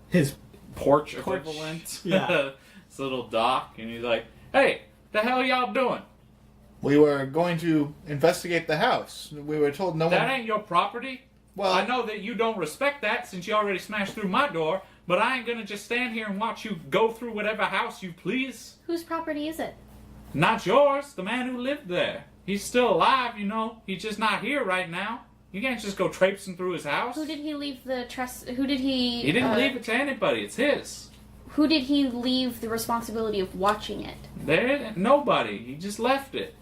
His porch equivalent. Yeah. This little dock, and he's like, "Hey, the hell y'all doing? We were going to investigate the house. We were told no That one... ain't your property. Well, I know that you don't respect that since you already smashed through my door, but I ain't gonna just stand here and watch you go through whatever house you please. Whose property is it? Not yours, the man who lived there. He's still alive, you know. He's just not here right now. You can't just go traipsing through his house. Who did he leave the trust? Who did he? He didn't leave it to anybody. It's his. Who did he leave the responsibility of watching it? Nobody. He just left it.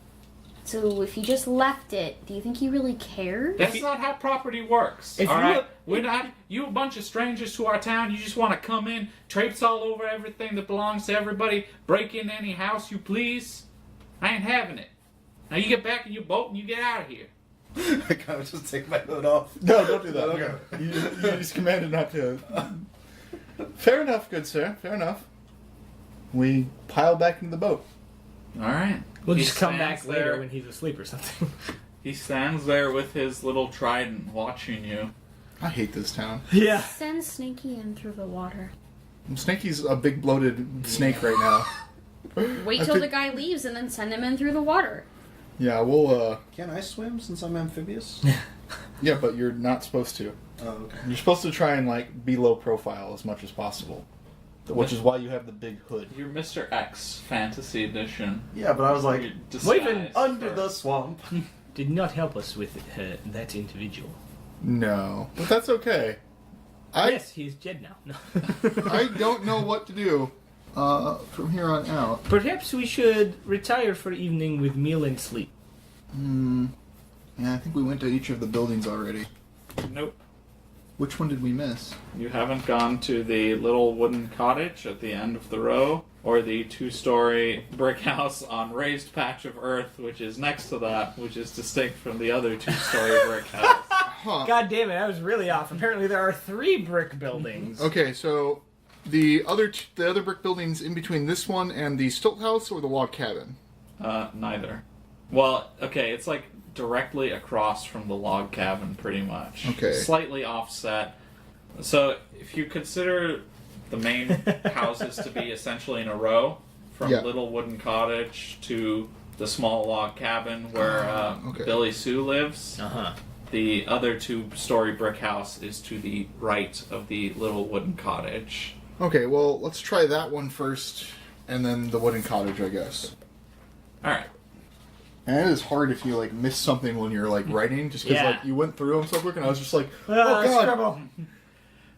So if he just left it, do you think he really cared? That's not how property works. If All you- right, we're not. You a bunch of strangers to our town. You just want to come in, traipse all over everything that belongs to everybody, break in any house you please. I ain't having it. Now you get back in your boat and you get out of here. I kind of just take my hood off. no, don't do that. Okay. You just commanded not to... Fair enough, good sir. Fair enough. We pile back into the boat. All right. We'll He just come stands back later there. when he's asleep or something. He stands there with his little trident watching you. I hate this town. Yeah. Send Sneaky in through the water. Snaky's a big bloated snake right now. Wait I till think- the guy leaves and then send him in through the water. Yeah, we'll, Can I swim since I'm amphibious? Yeah, but you're not supposed to. Oh, okay. You're supposed to try and, like, be low profile as much as possible. Which is why you have the big hood. You're Mr. X Fantasy Edition. Yeah, but I was like, You're Wait, disguised under for- the swamp. Did not help us with that individual. No. But that's okay. Yes, he's dead now. No. I don't know what to do from here on out. Perhaps we should retire for evening with meal and sleep. Yeah, I think we went to each of the buildings already. Nope. Which one did we miss? You haven't gone to the little wooden cottage at the end of the row, or the 2-story brick house on raised patch of earth, which is next to that, which is distinct from the other 2-story brick house. Huh. God damn it, I was really off. Apparently there are 3 brick buildings. Okay, so the other brick buildings in between this one and the stilt house or the log cabin? Neither. Well, okay, it's like directly across from the log cabin, pretty much. Okay. Slightly offset. So if you consider the main houses to be essentially in a row, from Yeah. little wooden cottage to the small log cabin where okay. Billy Sue lives, Uh-huh. the other 2-story brick house is to the right of the little wooden cottage. Okay, well, let's try that one first, and then the wooden cottage, I guess. All right. And it is hard if you, like, miss something when you're, like, writing, just because, Yeah. like, you went through them so quick, and I was just like, oh, God! Scribble.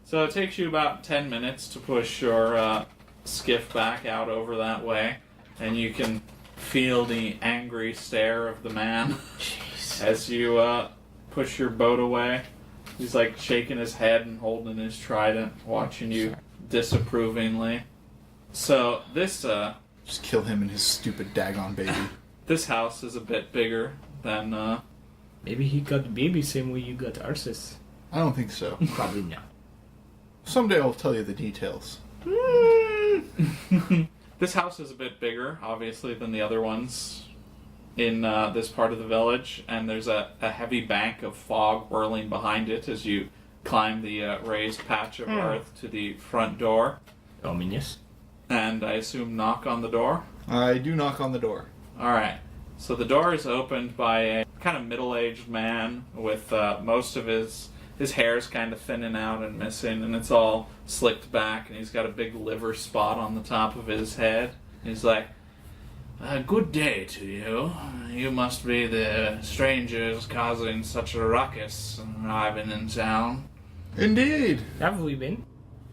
So it takes you about 10 minutes to push your skiff back out over that way, and you can feel the angry stare of the man Jeez. as you push your boat away. He's like shaking his head and holding his trident, watching you disapprovingly. So this Just kill him and his stupid daggone baby. this house is a bit bigger than Maybe he got the baby same way you got Arceus. I don't think so. Probably not. Someday I'll tell you the details. this house is a bit bigger, obviously, than the other ones in this part of the village, and there's a heavy bank of fog whirling behind it as you climb the raised patch of earth to the front door, Ominous. and I assume knock on the door. I do knock on the door. Alright, so the door is opened by a kind of middle-aged man with most of his his hair's kind of thinning out and missing, and it's all slicked back, and he's got a big liver spot on the top of his head. He's like, good day to you. You must be the strangers causing such a ruckus arriving in town. Indeed. Have we been?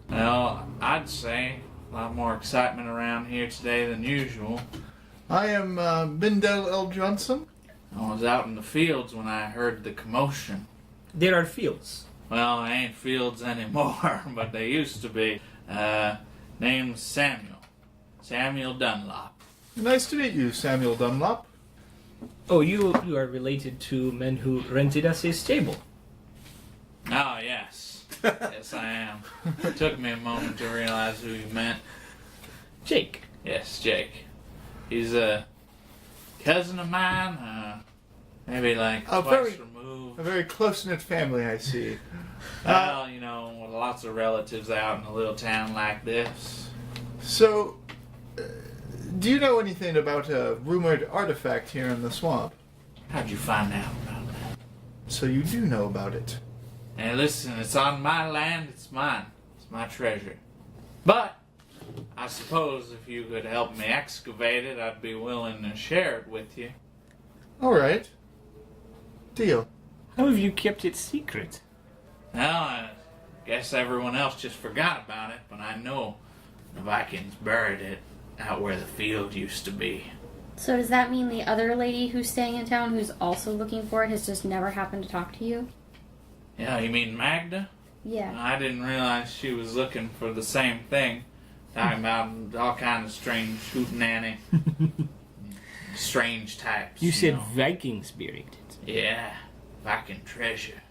Well, I'd say a lot more excitement around here today than usual. I am Bindel L. Johnson. I was out in the fields when I heard the commotion. There are fields. Well, they ain't fields anymore, but they used to be. Name's Samuel. Samuel Dunlop. Nice to meet you, Samuel Dunlop. Oh, you are related to men who rented us a stable. Oh, yes. Yes, I am. It took me a moment to realize who you meant. Jake. Yes, Jake. He's a cousin of mine, maybe like twice removed. A very close-knit family, I see. Well, you know, with lots of relatives out in a little town like this. So, do you know anything about a rumored artifact here in the swamp? How'd you find out about that? So you do know about it. Hey, listen, it's on my land, it's mine. It's my treasure. But, I suppose if you could help me excavate it, I'd be willing to share it with you. All right. Deal. How have you kept it secret? Well, I guess everyone else just forgot about it, but I know the Vikings buried it out where the field used to be. So does that mean the other lady who's staying in town who's also looking for it has just never happened to talk to you? Yeah, you mean Magda? Yeah. I didn't realize she was looking for the same thing. Talking about all kinds of strange hootenanny. Strange types. You said know. Vikings buried it. Yeah, Viking treasure.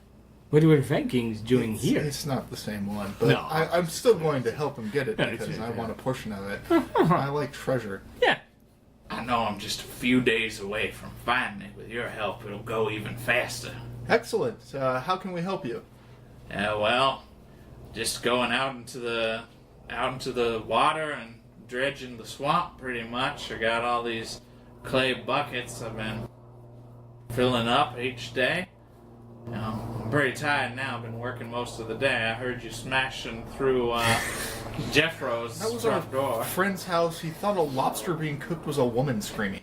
What were Vikings doing here? It's not the same one, but No. I'm still going to help him get it Yeah, it's because I okay. want a portion of it. I like treasure. Yeah. I know I'm just a few days away from finding it. With your help, it'll go even faster. Excellent. How can we help you? Well, just going out into the water and dredging the swamp pretty much. I got all these clay buckets I've been filling up each day. You know, I'm pretty tired now. I've been working most of the day. I heard you smashing through Jeffro's That was front our door. friend's house. He thought a lobster being cooked was a woman screaming.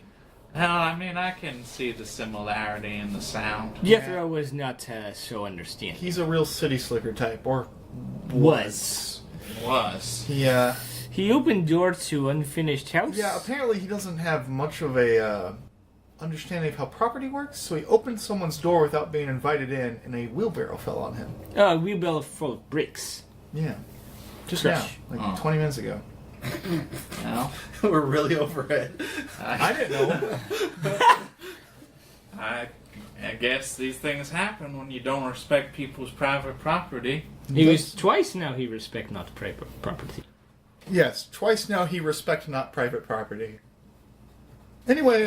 Well, I mean, I can see the similarity in the sound. Jethro was not so understanding. He's a real city slicker type, or Was. Was. He opened door to unfinished house. Yeah, apparently he doesn't have much of a understanding of how property works, so he opened someone's door without being invited in, and a wheelbarrow fell on him. Wheelbarrow full of bricks. Yeah. Just Crush. now, like 20 minutes ago. Well, We're really over it. I didn't know. I guess these things happen when you don't respect people's private property. He was twice now he respect not property. Yes, twice now he respect not private property. Anyway,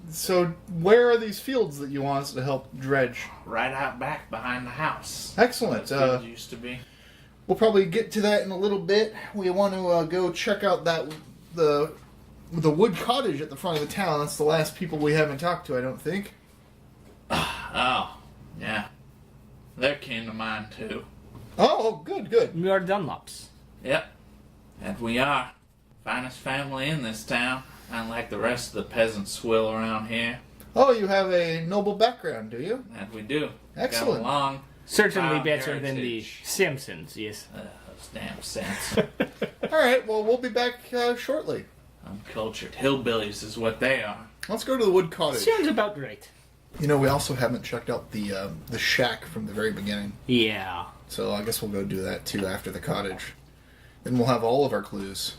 so where are these fields that you want us to help dredge? Right out back behind the house. Excellent. Where the used to be. We'll probably get to that in a little bit. We want to go check out the wood cottage at the front of the town. That's the last people we haven't talked to, I don't think. Oh, yeah. They're kin of mine, too. Oh, good. We are Dunlops. Yep. And we are. Finest family in this town. Unlike the rest of the peasant swill around here. Oh, you have a noble background, do you? That we do. Excellent. Got a long, Certainly proud better than the heritage. Simpsons, yes. Those damn sense. All right, well, we'll be back shortly. Uncultured hillbillies is what they are. Let's go to the wood cottage. Sounds about right. You know, we also haven't checked out the shack from the very beginning. Yeah. So I guess we'll go do that, too, after the cottage. Then we'll have all of our clues.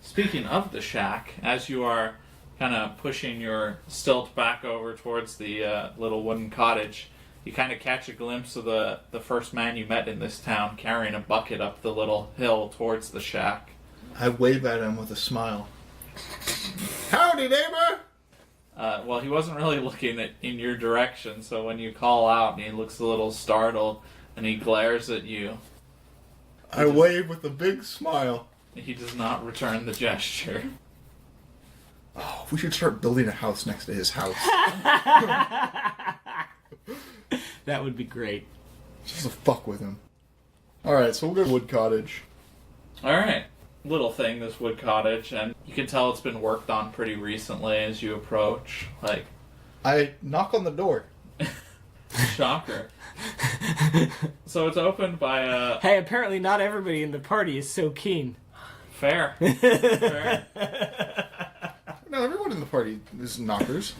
Speaking of the shack, as you are kind of pushing your stilt back over towards the little wooden cottage, you kind of catch a glimpse of the first man you met in this town carrying a bucket up the little hill towards the shack. I wave at him with a smile. Howdy, neighbor! Well, he wasn't really looking in your direction, so when you call out and he looks a little startled and he glares at you, I wave with a big smile. he does not return the gesture. Oh, we should start building a house next to his house. That would be great. Just to fuck with him. Alright, so we'll go to Wood Cottage. Alright. Little thing, this wood cottage, and you can tell it's been worked on pretty recently as you approach. Like, I knock on the door. shocker. So it's opened by a... Hey, apparently not everybody in the party is so keen. Fair. Fair. No, everyone in the party is knockers.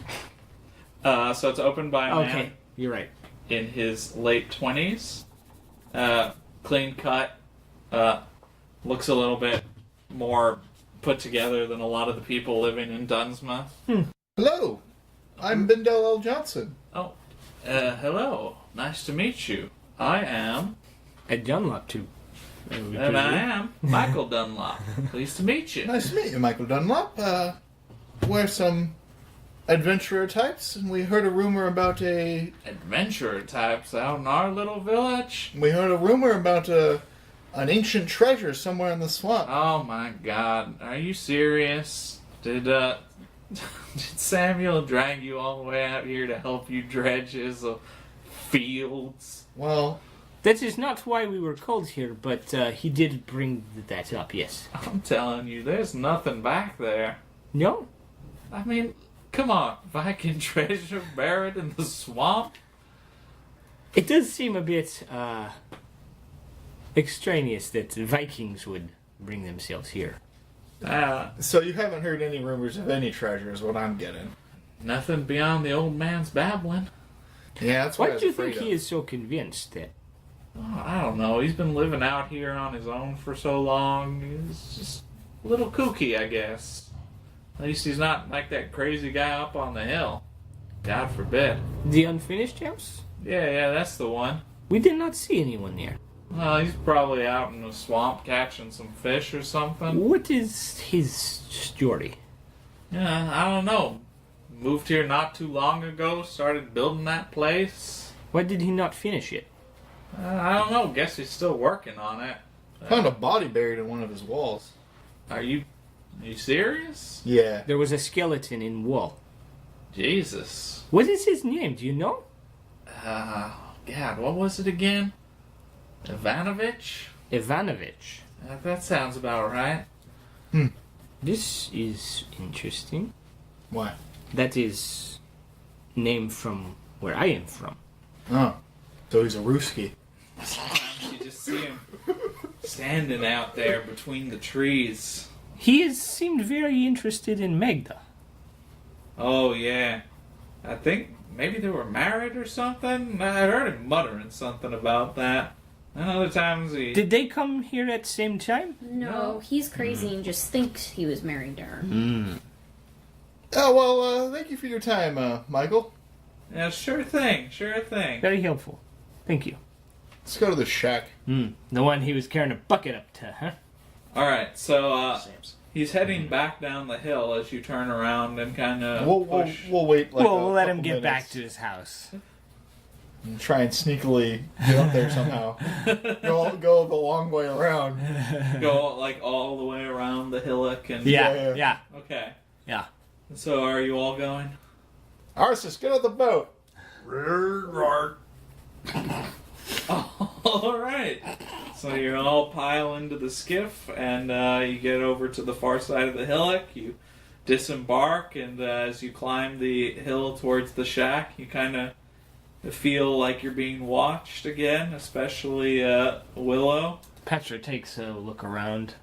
So it's opened by a man Okay, you're right. in his late 20s. Clean cut. Looks a little bit more put together than a lot of the people living in Dunnsmouth. Hello, I'm Bindell L. Johnson. Oh, hello. Nice to meet you. I am... At Dunlop, too. And I am Michael Dunlop. Pleased to meet you. Nice to meet you, Michael Dunlop. We're some adventurer types, and we heard a rumor about Adventurer types out in our little village. An ancient treasure somewhere in the swamp. Oh my god. Are you serious? Did Samuel drag you all the way out here to help you dredge his fields? Well, That is not why we were called here, but he did bring that up, yes. I'm telling you, there's nothing back there. No? I mean, come on. Viking treasure buried in the swamp? It does seem a bit extraneous that the Vikings would bring themselves here. so you haven't heard any rumors of any treasure is what I'm getting. Nothing beyond the old man's babbling. Yeah, that's what I Why was do you afraid think of. he is so convinced that... Oh, I don't know. He's been living out here on his own for so long. He's just a little kooky, I guess. At least he's not like that crazy guy up on the hill. God forbid. The unfinished house? Yeah, that's the one. We did not see anyone there. Well, he's probably out in the swamp catching some fish or something. What is his story? Yeah, I don't know. Moved here not too long ago, started building that place. Why did he not finish it? I don't know. Guess he's still working on it. Found a body buried in one of his walls. Are you serious? Yeah. There was a skeleton in wall. Jesus. What is his name? Do you know? God, what was it again? Ivanovich? Ivanovich. That sounds about right. This is interesting. Why? That is name from where I am from. Oh. So he's a Ruski. Sometimes you just see him standing out there between the trees. He has seemed very interested in Magda. Oh, yeah. I think maybe they were married or something. I heard him muttering something about that. And other times he... Did they come here at the same time? No, he's crazy and just thinks he was married to her. Oh, well, thank you for your time, Michael. Yeah, sure thing. Very helpful. Thank you. Let's go to the shack. The one he was carrying a bucket up to, huh? Alright, so, he's heading back down the hill as you turn around and kind of We'll wait like We'll let him couple get back minutes to his house. and try and sneakily get up there somehow. go the long way around. go, like, all the way around the hillock and... Yeah. Okay. Yeah. So, are you all going? Arsus, get on the boat. Alright. So you all pile into the skiff and you get over to the far side of the hillock. You disembark, and as you climb the hill towards the shack, you kind of feel like you're being watched again, especially Willow. Petra takes a look around.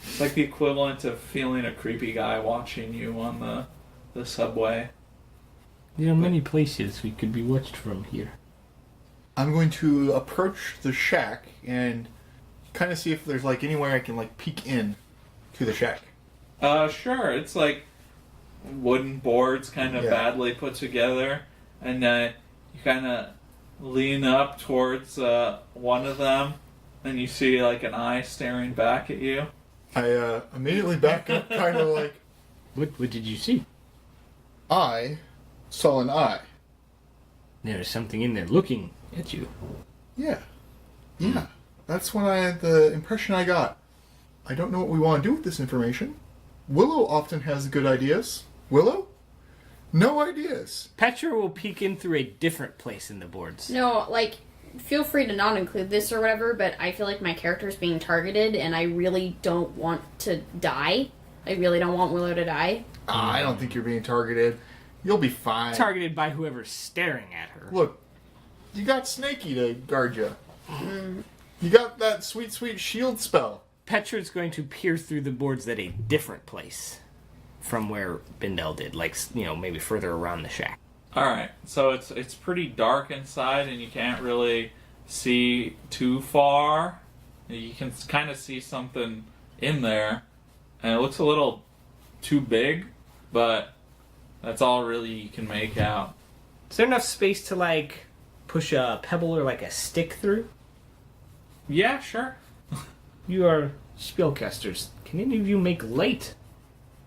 It's like the equivalent of feeling a creepy guy watching you on the subway. There are many places we could be watched from here. I'm going to approach the shack and kind of see if there's like anywhere I can like peek in to the shack. Sure. It's like wooden boards kind of badly put together, and you kind of lean up towards one of them, and you see like an eye staring back at you. I immediately back up, kind of like, What did you see? I saw an eye. There is something in there looking at you. Yeah. That's the impression I got. I don't know what we want to do with this information. Willow often has good ideas. Willow? No ideas. Petra will peek in through a different place in the boards. No, like, feel free to not include this or whatever, but I feel like my character's being targeted, and I really don't want to die. I really don't want Willow to die. I don't think you're being targeted. You'll be fine. Targeted by whoever's staring at her. Look, you got Snaky to guard you. You got that sweet, sweet shield spell. Petra's going to peer through the boards at a different place from where Bindel did, like, maybe further around the shack. Alright, so it's pretty dark inside and you can't really see too far. You can kind of see something in there, and it looks a little too big, but that's all really you can make out. Is there enough space to, like, push a pebble or, like, a stick through? Yeah, sure. You are spellcasters. Can any of you make light?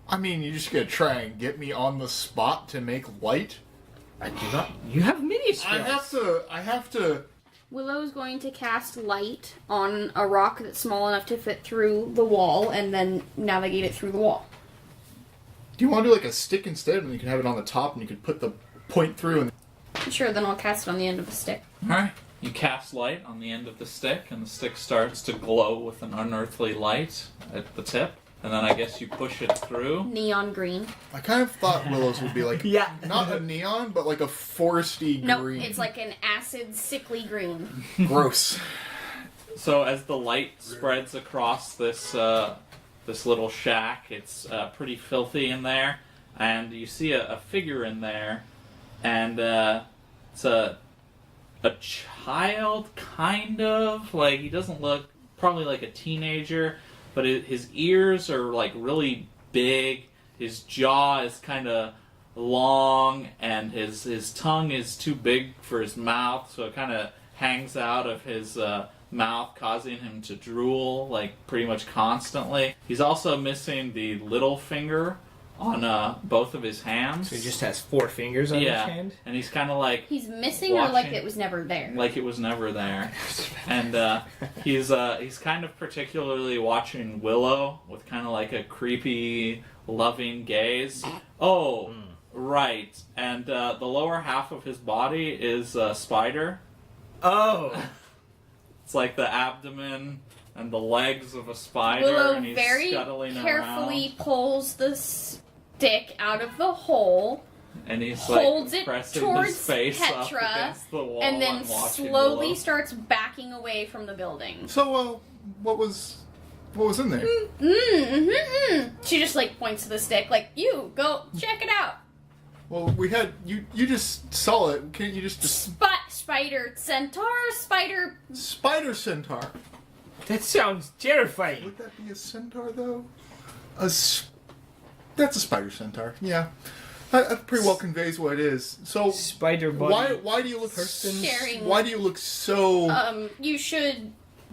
I mean, you just gonna try and get me on the spot to make light? I do not. You have many spells. I have to... Willow's going to cast light on a rock that's small enough to fit through the wall, and then navigate it through the wall. Do you want to do like a stick instead, and you can have it on the top, and you can put the point through and... Sure, then I'll cast it on the end of the stick. Alright, you cast light on the end of the stick, and the stick starts to glow with an unearthly light at the tip. And then I guess you push it through. Neon green. I kind of thought Willow's would be like, Yeah. not a neon, but like a foresty No, green. it's like an acid, sickly green. Gross. So as the light spreads across this this little shack, it's pretty filthy in there, and you see a figure in there, and it's a child, kind of. Like, he doesn't look, probably like a teenager, but his ears are like really big, his jaw is kind of long, and his tongue is too big for his mouth, so it kind of hangs out of his mouth, causing him to drool like pretty much constantly. He's also missing the little finger on both of his hands. So he just has 4 fingers on each hand? And he's kind of like He's missing or like watching- it was never there? like it was never there. And he's kind of particularly watching Willow with kind of like a creepy, loving gaze. Oh, right. And the lower half of his body is a spider. Oh! It's like the abdomen and the legs of a spider, Willow and he's very scuttling carefully around. pulls the stick out of the hole, And he's holds like it pressing towards his face up Petra, against the wall and then watching slowly Willow. starts backing away from the building. So, what was in there? She just like points to the stick, like, you go check it out. Well, we had you just saw it. Can't you just Spider centaur, spider. spider centaur? That sounds terrifying. Would that be a centaur though? That's a spider centaur. Yeah, that pretty well conveys what it is. So Spider body. why do you look Sharing. Why do you look so? You should.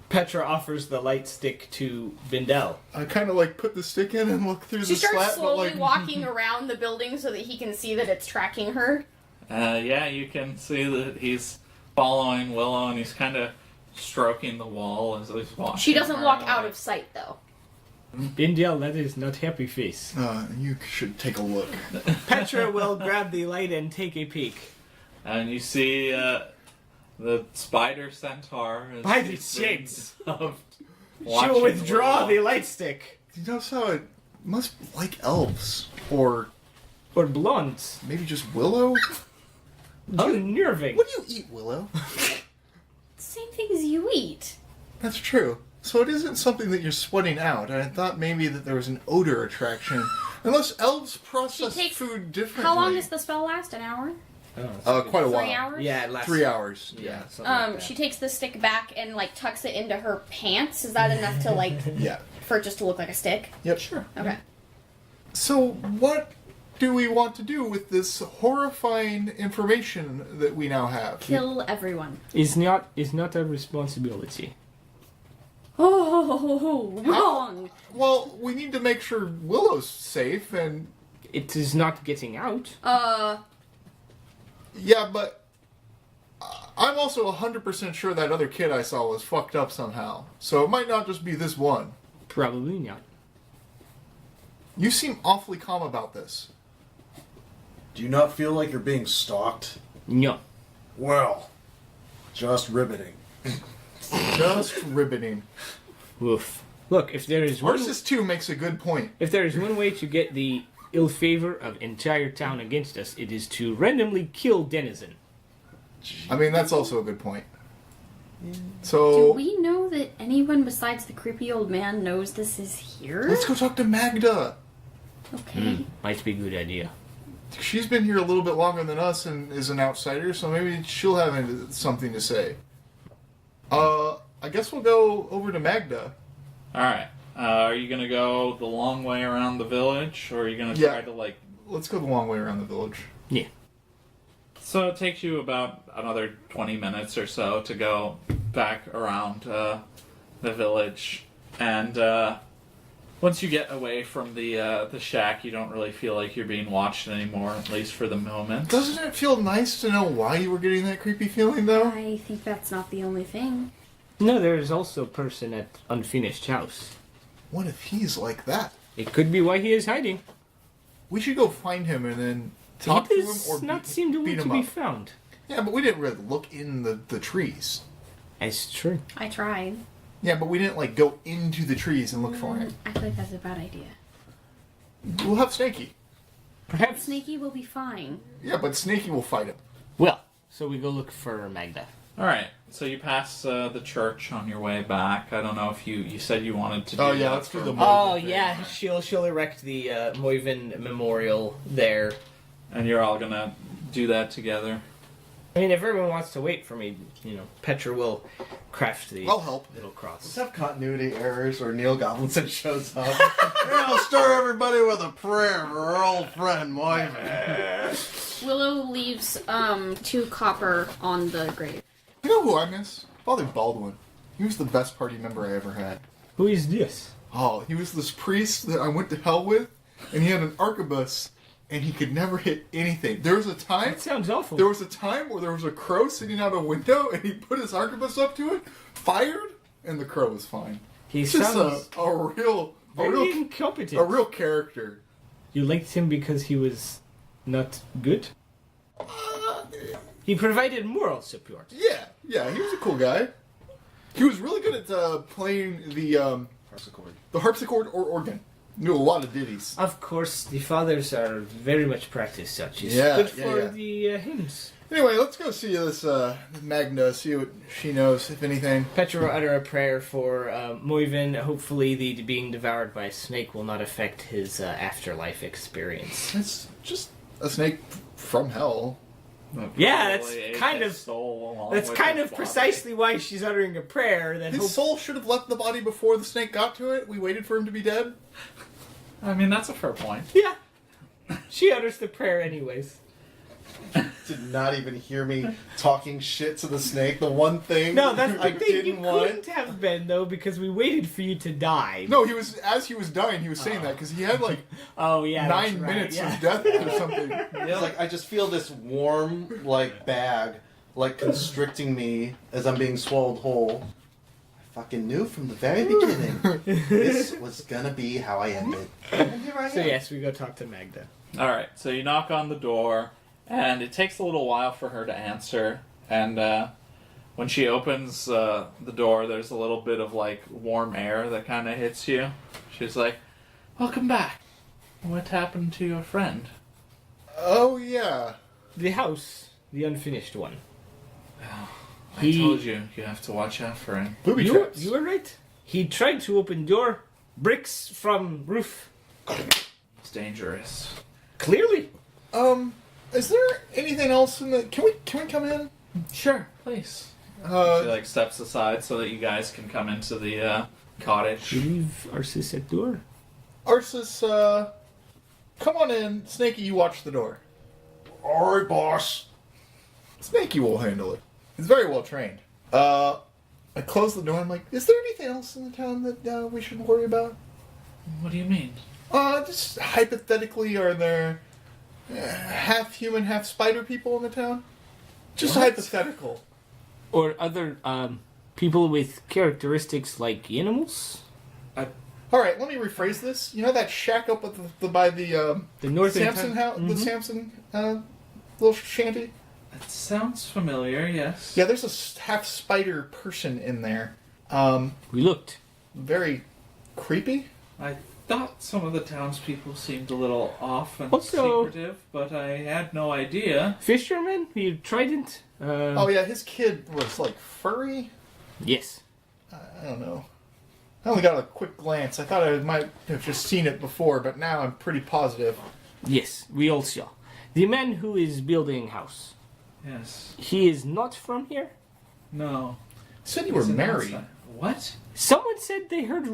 Petra offers the light stick to Bindel. I kind of like put the stick in and look through She the starts slat, slowly but like walking around the building so that he can see that it's tracking her. Yeah, you can see that he's following Willow, and he's kind of stroking the wall as he's walking. She doesn't walk her out away. of sight though. Bindel, that is not happy face. you should take a look. Petra will grab the light and take a peek. And you see the spider centaur. Is By the is shapes. of She watching will withdraw Willow. the light stick. You notice how it must be like elves, or Or blondes. maybe just Willow. Unnerving. What do you eat, Willow? Same thing as you eat. That's true. So it isn't something that you're sweating out. And I thought maybe that there was an odor attraction. Unless elves process She takes- food differently. How long does the spell last? An hour? Quite a while. 3 hours? Yeah, it lasts 3 hours. Yeah, something like that. She takes the stick back and like tucks it into her pants. Is that enough to like Yeah. for it just to look like a stick? Yep. Sure. Okay. So what do we want to do with this horrifying information that we now have? Kill everyone. Is not a responsibility. Oh, wrong. Well, we need to make sure Willow's safe, and It is not getting out. yeah, but I'm also 100% sure that other kid I saw was fucked up somehow. So it might not just be this one. Probably not. You seem awfully calm about this. Do you not feel like you're being stalked? No. Well, Just riveting. Just riveting. Woof. Look, if there is one, Arsis 2 makes a good point. if there is one way to get the ill favor of entire town against us, it is to randomly kill denizen. I mean, that's also a good point. Do So, we know that anyone besides the creepy old man knows this is here? let's go talk to Magda. Okay. Might be a good idea. She's been here a little bit longer than us and is an outsider, so maybe she'll have something to say. I guess we'll go over to Magda. Alright. Are you gonna go the long way around the village, or are you gonna try to, like... Let's go the long way around the village. Yeah. So it takes you about another 20 minutes or so to go back around the village. And once you get away from the shack, you don't really feel like you're being watched anymore, at least for the moment. Doesn't it feel nice to know why you were getting that creepy feeling, though? I think that's not the only thing. No, there is also a person at unfinished house. What if he's like that? It could be why he is hiding. We should go find him and then talk he to him does or not seem to beat want him to be up. found. Yeah, but we didn't really look in the trees. That's true. I tried. Yeah, but we didn't, like, go into the trees and look for him. I feel like that's a bad idea. We'll have Snaky. Perhaps. Snaky will be fine. Yeah, but Snaky will fight him. Well, so we go look for Magda. Alright, so you pass the church on your way back. I don't know if you said you wanted to do Oh, yeah, that let's do for- the Oh thing. yeah, she'll erect the Moivin Memorial there. And you're all gonna do that together. I mean, if everyone wants to wait for me, Petra will craft the I'll help. little Let's cross. have continuity errors where Neil Goblinson shows up. Yeah, I'll stir everybody with a prayer for our old friend Moivin. Willow leaves 2 copper on the grave. You know who I miss? Father Baldwin. He was the best party member I ever had. Who is this? Oh, he was this priest that I went to hell with, and he had an arquebus, and he could never hit anything. There was a time That sounds awful. where there was a crow sitting out a window, and he put his arquebus up to it, fired, and the crow was fine. He Just sounds a real very incompetent. a real character. You liked him because he was not good? He provided moral support. Yeah, he was a cool guy. He was really good at playing the harpsichord or organ. Knew a lot of ditties. Of course, the fathers are very much practiced such. It's Yeah, good yeah, for yeah. the hymns. Anyway, let's go see this Magda, see what she knows, if anything. Petra will utter a prayer for Moivin. Hopefully, the being devoured by a snake will not affect his afterlife experience. It's just a snake from hell. Yeah, Probably ate that's kind his of soul along that's with kind his of body. precisely why she's uttering a prayer. That His soul should have left the body before the snake got to it. We waited for him to be dead. I mean, that's a fair point. yeah, she utters the prayer anyways. Did not even hear me talking shit to the snake. The one thing No, that's the I thing. You didn't want. couldn't have been though because we waited for you to die. No, as he was dying, he was saying that because he had like Oh yeah, that's 9 right, minutes yeah. of death or something. It's like I just feel this warm, like bag, like constricting me as I'm being swallowed whole. I fucking knew from the very beginning this was gonna be how I ended. And here I am. So yes, we go talk to Magda. Alright, so you knock on the door, and it takes a little while for her to answer. And when she opens the door, there's a little bit of like warm air that kind of hits you. She's like, "Welcome back. What happened to your friend?" Oh yeah. The house, the unfinished one. I told you, you have to watch out for him. Booby You traps. were right. He tried to open door, bricks from roof. It's dangerous. Clearly. Is there anything else in the? Can we come in? Sure, please. She like steps aside so that you guys can come into the cottage. Leave Arsis at door. Arsis, come on in. Snaky, you watch the door. Alright, boss. Snaky will handle it. He's very well trained. I close the door. I'm like, is there anything else in the town that we should worry about? What do you mean? Just hypothetically, are there half human, half spider people in the town? Just What? hypothetical. Or other people with characteristics like animals? All right, let me rephrase this. You know that shack up at by the The north Samson house, the Samson little shanty. It sounds familiar, yes. Yeah, there's a half spider person in there. We looked. Very creepy. I thought some of the townspeople seemed a little off and Also- secretive, but I had no idea. Fisherman? You trident? Oh yeah, his kid was like furry. Yes. I don't know. I only got a quick glance. I thought I might have just seen it before, but now I'm pretty positive. Yes, we all saw. The man who is building house. Yes. He is not from here? No. Said you were He's an married. outside- What? Someone said they heard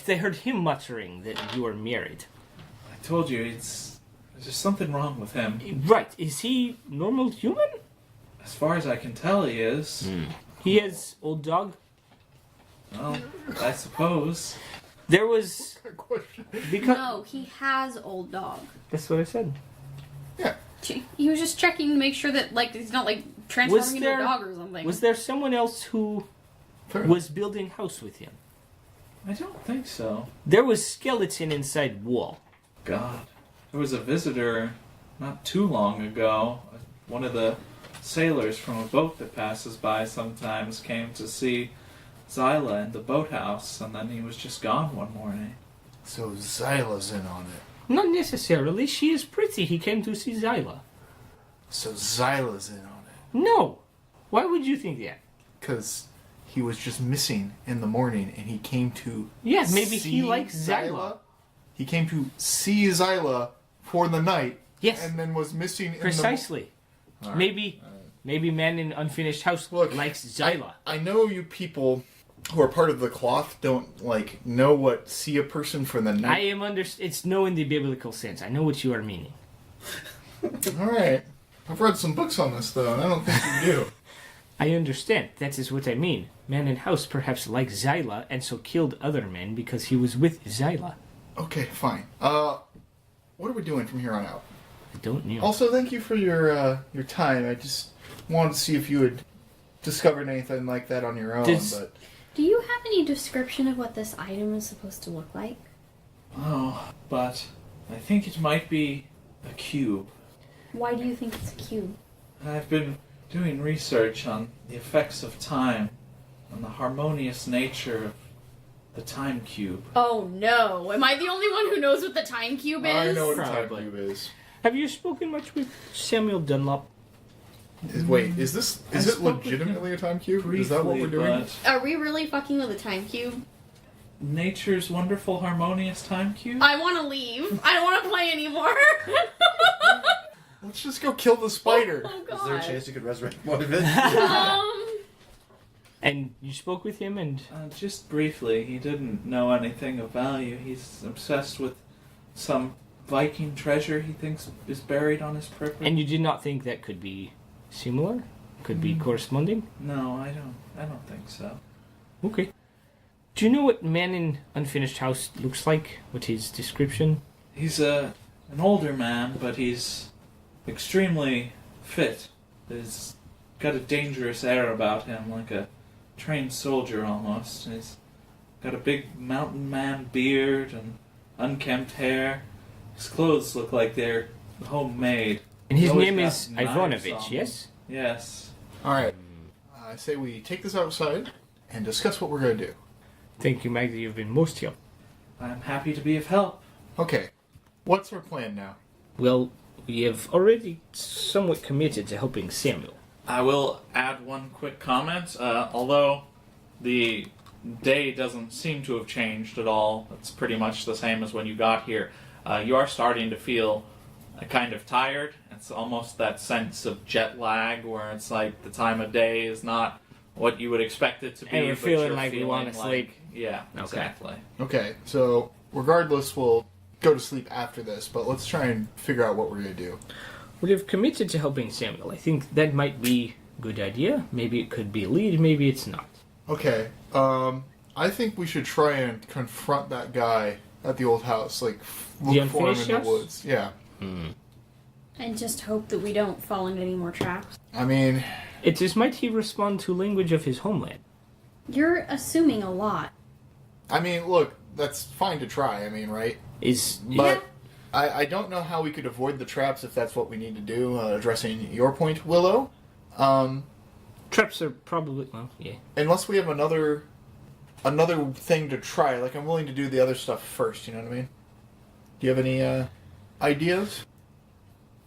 they heard him muttering that you are married. I told you, there's just something wrong with him. Right. Is he normal human? As far as I can tell, he is. He has old dog. Well, I suppose. There was Question. because No, he has old dog. that's what I said. Yeah. He was just checking to make sure that like he's not like transforming into a dog or something. Was there someone else who Fair. was building house with him? I don't think so. There was skeleton inside wall. God. There was a visitor not too long ago. One of the sailors from a boat that passes by sometimes came to see Zyla in the boathouse, and then he was just gone one morning. So Zyla's in on it. Not necessarily. She is pretty. He came to see Zyla. So Zyla's in on it. No. Why would you think that? Because he was just missing in the morning, and he came to Yeah, maybe see he likes Zyla. He came to see Zyla for the night. Yes. And then was missing in Precisely. the... All right. Maybe man in unfinished house Look, likes Zyla. I know you people who are part of the cloth don't, like, know what see a person for the I night. am it's no in the biblical sense. I know what you are meaning. Alright. I've read some books on this, though, and I don't think you do. I understand. That is what I mean. Man in house perhaps likes Zyla and so killed other men because he was with Zyla. Okay, fine. What are we doing from here on out? I don't know. Also, thank you for your time. I just wanted to see if you had discovered anything like that on your own, but... Do you have any description of what this item is supposed to look like? Oh, but I think it might be a cube. Why do you think it's a cube? I've been doing research on the effects of time and the harmonious nature of the time cube. Oh no! Am I the only one who knows what the time cube is? I know what a time Probably. cube is. Have you spoken much with Samuel Dunlop? Wait, is this... I Is it spoke with legitimately a time cube? Briefly, Is that what we're doing? but Are we really fucking with a time cube? nature's wonderful harmonious time cube? I want to leave. I don't want to play anymore. Let's just go kill the spider. Oh Is god. there a chance you could resurrect one of it? And you spoke with him and... Just briefly, he didn't know anything of value. He's obsessed with some Viking treasure he thinks is buried on his property. And you did not think that could be similar? Could be corresponding? No, I don't think so. Okay. Do you know what man in unfinished house looks like? What his description? He's an older man, but he's extremely fit. He's got a dangerous air about him, like a trained soldier almost. He's got a big mountain man beard and unkempt hair. His clothes look like they're homemade. And his He's always name got is knives Ivanovich, on yes? him. Yes. Alright. I say we take this outside and discuss what we're going to do. Thank you, Magda. You've been most helpful. I'm happy to be of help. Okay. What's our plan now? Well, we have already somewhat committed to helping Samuel. I will add one quick comment. Although the day doesn't seem to have changed at all, it's pretty much the same as when you got here. You are starting to feel kind of tired. It's almost that sense of jet lag where it's like the time of day is not what you would expect it to be. And we're but feeling you're like we feeling wanna sleep. Yeah, Okay. exactly. Okay, so regardless, we'll go to sleep after this, but let's try and figure out what we're going to do. We have committed to helping Samuel. I think that might be a good idea. Maybe it could be a lead, maybe it's not. Okay, I think we should try and confront that guy at the old house, like, The look for him unfinished in the house? woods. Yeah. And just hope that we don't fall into any more traps. I mean, It is might he respond to language of his homeland. You're assuming a lot. look, that's fine to try, right? Is But I don't know how we could avoid the traps if that's what we need to do, addressing your point, Willow. Traps are probably... Well, yeah. Unless we have another thing to try. Like, I'm willing to do the other stuff first, you know what I mean? Do you have any ideas?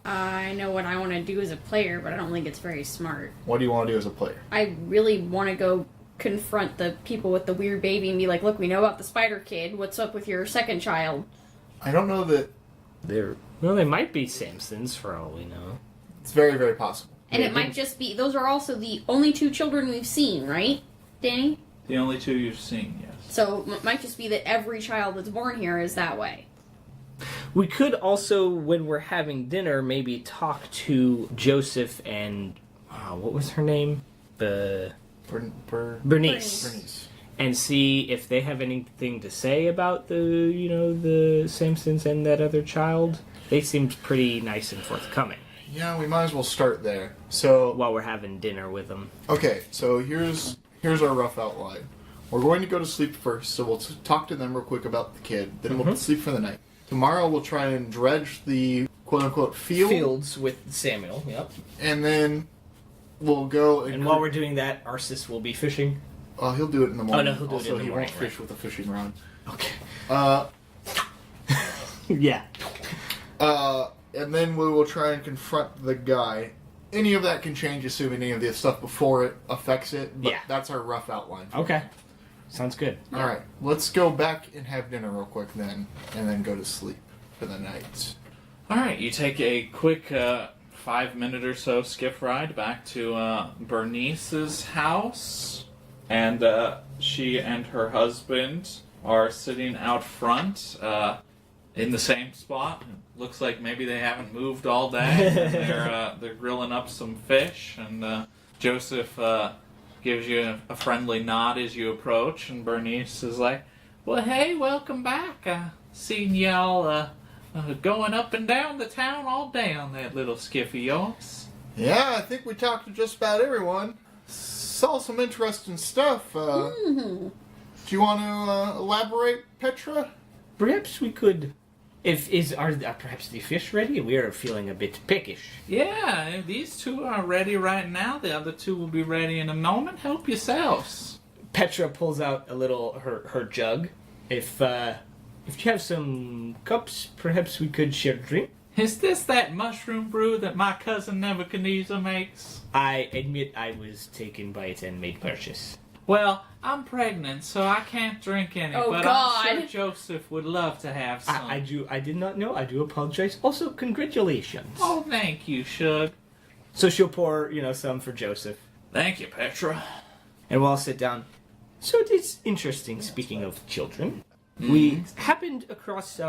I know what I want to do as a player, but I don't think it's very smart. What do you want to do as a player? I really want to go confront the people with the weird baby and be like, look, we know about the spider kid. What's up with your second child? I don't know that... Well, they might be Samsons, for all we know. It's very, very possible. And it might just be... Those are also the only 2 children we've seen, right, Danny? The only 2 you've seen, yes. So it might just be that every child that's born here is that way. We could also, when we're having dinner, maybe talk to Joseph and... what was her name? Bernice. Bernice. And see if they have anything to say about the Samsons and that other child. They seemed pretty nice and forthcoming. Yeah, we might as well start there. So while we're having dinner with them. Okay, so here's our rough outline. We're going to go to sleep first, so we'll talk to them real quick about the kid. Then we'll sleep for the night. Tomorrow we'll try and dredge the quote-unquote fields with Samuel. Yep. And then we'll go and while we're doing that, Arsis will be fishing. Oh, he'll do it in the morning. Oh no, he'll do it in the morning. He won't fish with a fishing rod. Okay. Yeah. And then we will try and confront the guy. Any of that can change, assuming any of the stuff before it affects it. But that's our rough outline. Okay. Sounds good. All right. Let's go back and have dinner real quick then, and then go to sleep for the night. All right. You take a quick 5-minute or so skiff ride back to Bernice's house, and she and her husband are sitting out front in the same spot. Looks like maybe they haven't moved all day. And they're grilling up some fish, and Joseph gives you a friendly nod as you approach, and Bernice is like, "Well, hey, welcome back. Seen y'all going up and down the town all day on that little skiff of yours." Yeah, I think we talked to just about everyone. Saw some interesting stuff. Do you want to elaborate, Petra? Perhaps we could... Are perhaps the fish ready? We are feeling a bit peckish. Yeah, these 2 are ready right now. The other 2 will be ready in a moment. Help yourselves. Petra pulls out a little her jug. If you have some cups, perhaps we could share a drink. Is this that mushroom brew that my cousin Nebuchadnezzar makes? I admit I was taken by it and made purchase. Well, I'm pregnant, so I can't drink any. Oh, but God. I'm sure Joseph would love to have some. I did not know. I do apologize. Also, congratulations. Oh, thank you, Shug. So she'll pour, some for Joseph. Thank you, Petra. And we'll all sit down. So it is interesting, speaking of children. We happened across,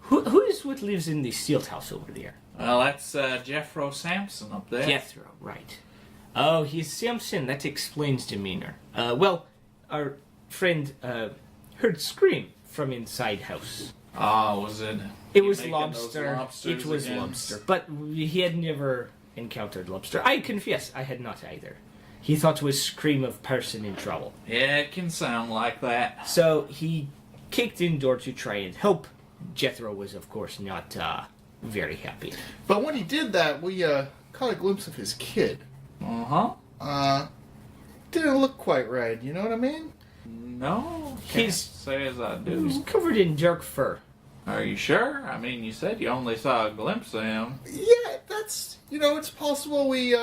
who is what lives in the sealed house over there? Well, that's Jethro Sampson up there. Jethro, right. Oh, he's Samson. That explains demeanor. Well, our friend heard scream from inside house. Oh, was it? It was lobster. It was again? lobster. But he had never encountered lobster. I confess, I had not either. He thought it was scream of person in trouble. Yeah, it can sound like that. So he kicked in door to try and help. Jethro was, of course, not very happy. But when he did that, we caught a glimpse of his kid. Didn't look quite right, you know what I mean? No, can't say as I do. He's covered in dark fur. Are you sure? I mean, you said you only saw a glimpse of him. Yeah, that's, it's possible we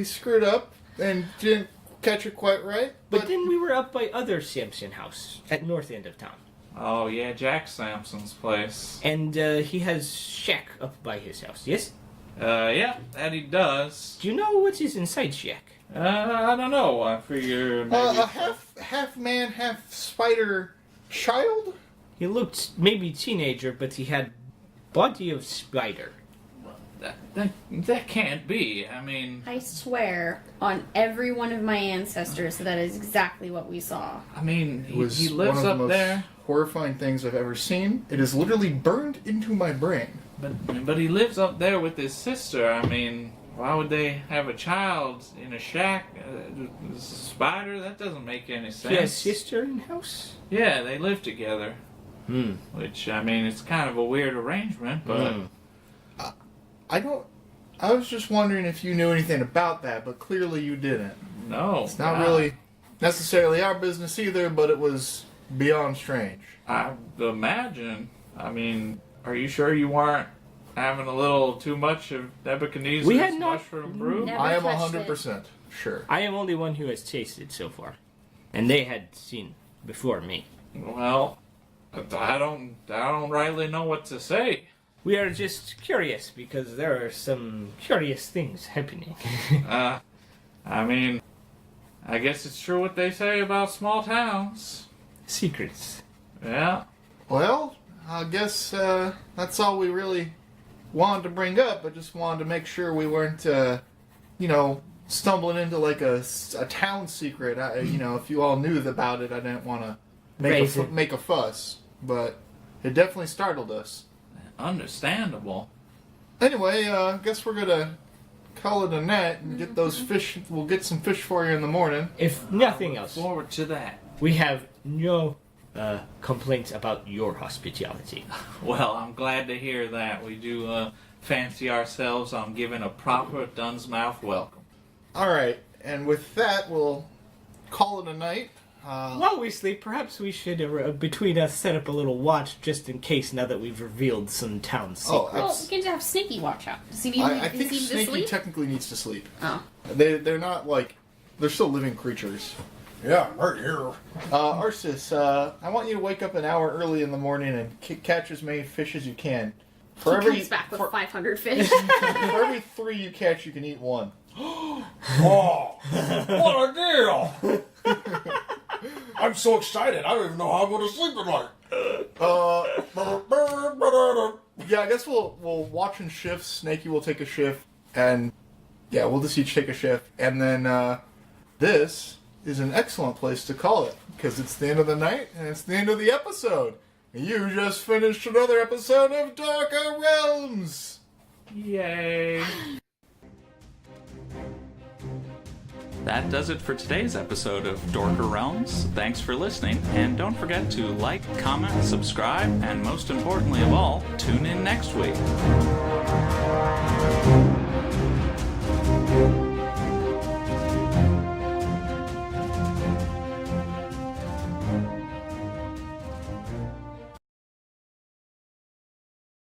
screwed up and didn't catch it quite right. But then we were up by other Samson house at north end of town. Oh, yeah, Jack Sampson's place. And he has shack up by his house, yes? Yeah, that he does. Do you know what is inside shack? I don't know. I figure maybe... a half man, half spider child? He looked maybe teenager, but he had body of spider. That can't be. I mean... I swear on every one of my ancestors that is exactly what we saw. I mean, It was he lives one of up the most there. horrifying things I've ever seen. It is literally burned into my brain. But he lives up there with his sister. I mean, why would they have a child in a shack? A spider? That doesn't make any sense. He has sister in house? Yeah, they live together. Which, I mean, it's kind of a weird arrangement, but... I was just wondering if you knew anything about that, but clearly you didn't. No. It's not really necessarily our business either, but it was beyond strange. I imagine. I mean, are you sure you weren't having a little too much of Nebuchadnezzar's We had not- mushroom brew? Never I am touched 100% sure. I am only one who has tasted so far. And they had seen before me. Well, I don't rightly know what to say. We are just curious because there are some curious things happening. I mean, I guess it's true what they say about small towns. Secrets. Yeah. Well, I guess that's all we really wanted to bring up. I just wanted to make sure we weren't, stumbling into like a town secret. If you all knew about it, I didn't want to make a fuss. But it definitely startled us. Understandable. Anyway, I guess we're gonna call it a night and get those fish. We'll get some fish for you in the morning. If nothing else, Forward to that. we have no complaints about your hospitality. Well, I'm glad to hear that. We do fancy ourselves on giving a proper Dunnsmouth welcome. All right, and with that, we'll call it a night. While we sleep, perhaps we should, between us, set up a little watch just in case now that we've revealed some town secrets. Well, we can have Sneaky watch out. Does he need, I does think he need to Snaky sleep? technically needs to sleep. Oh. They're not like they're still living creatures. Yeah, I'm right here. Arsis, I want you to wake up an hour early in the morning and catch as many fish as you can. He comes back with 500 fish. for every 3 you catch, you can eat 1. Oh, what a deal! I'm so excited. I don't even know how I'm going to sleep tonight. Yeah, I guess we'll watch in shifts. Snaky will take a shift, and yeah, we'll just each take a shift. And then this is an excellent place to call it because it's the end of the night and it's the end of the episode. You just finished another episode of Dorker Realms. Yay! That does it for today's episode of Dorker Realms. Thanks for listening, and don't forget to like, comment, subscribe, and most importantly of all, tune in next week.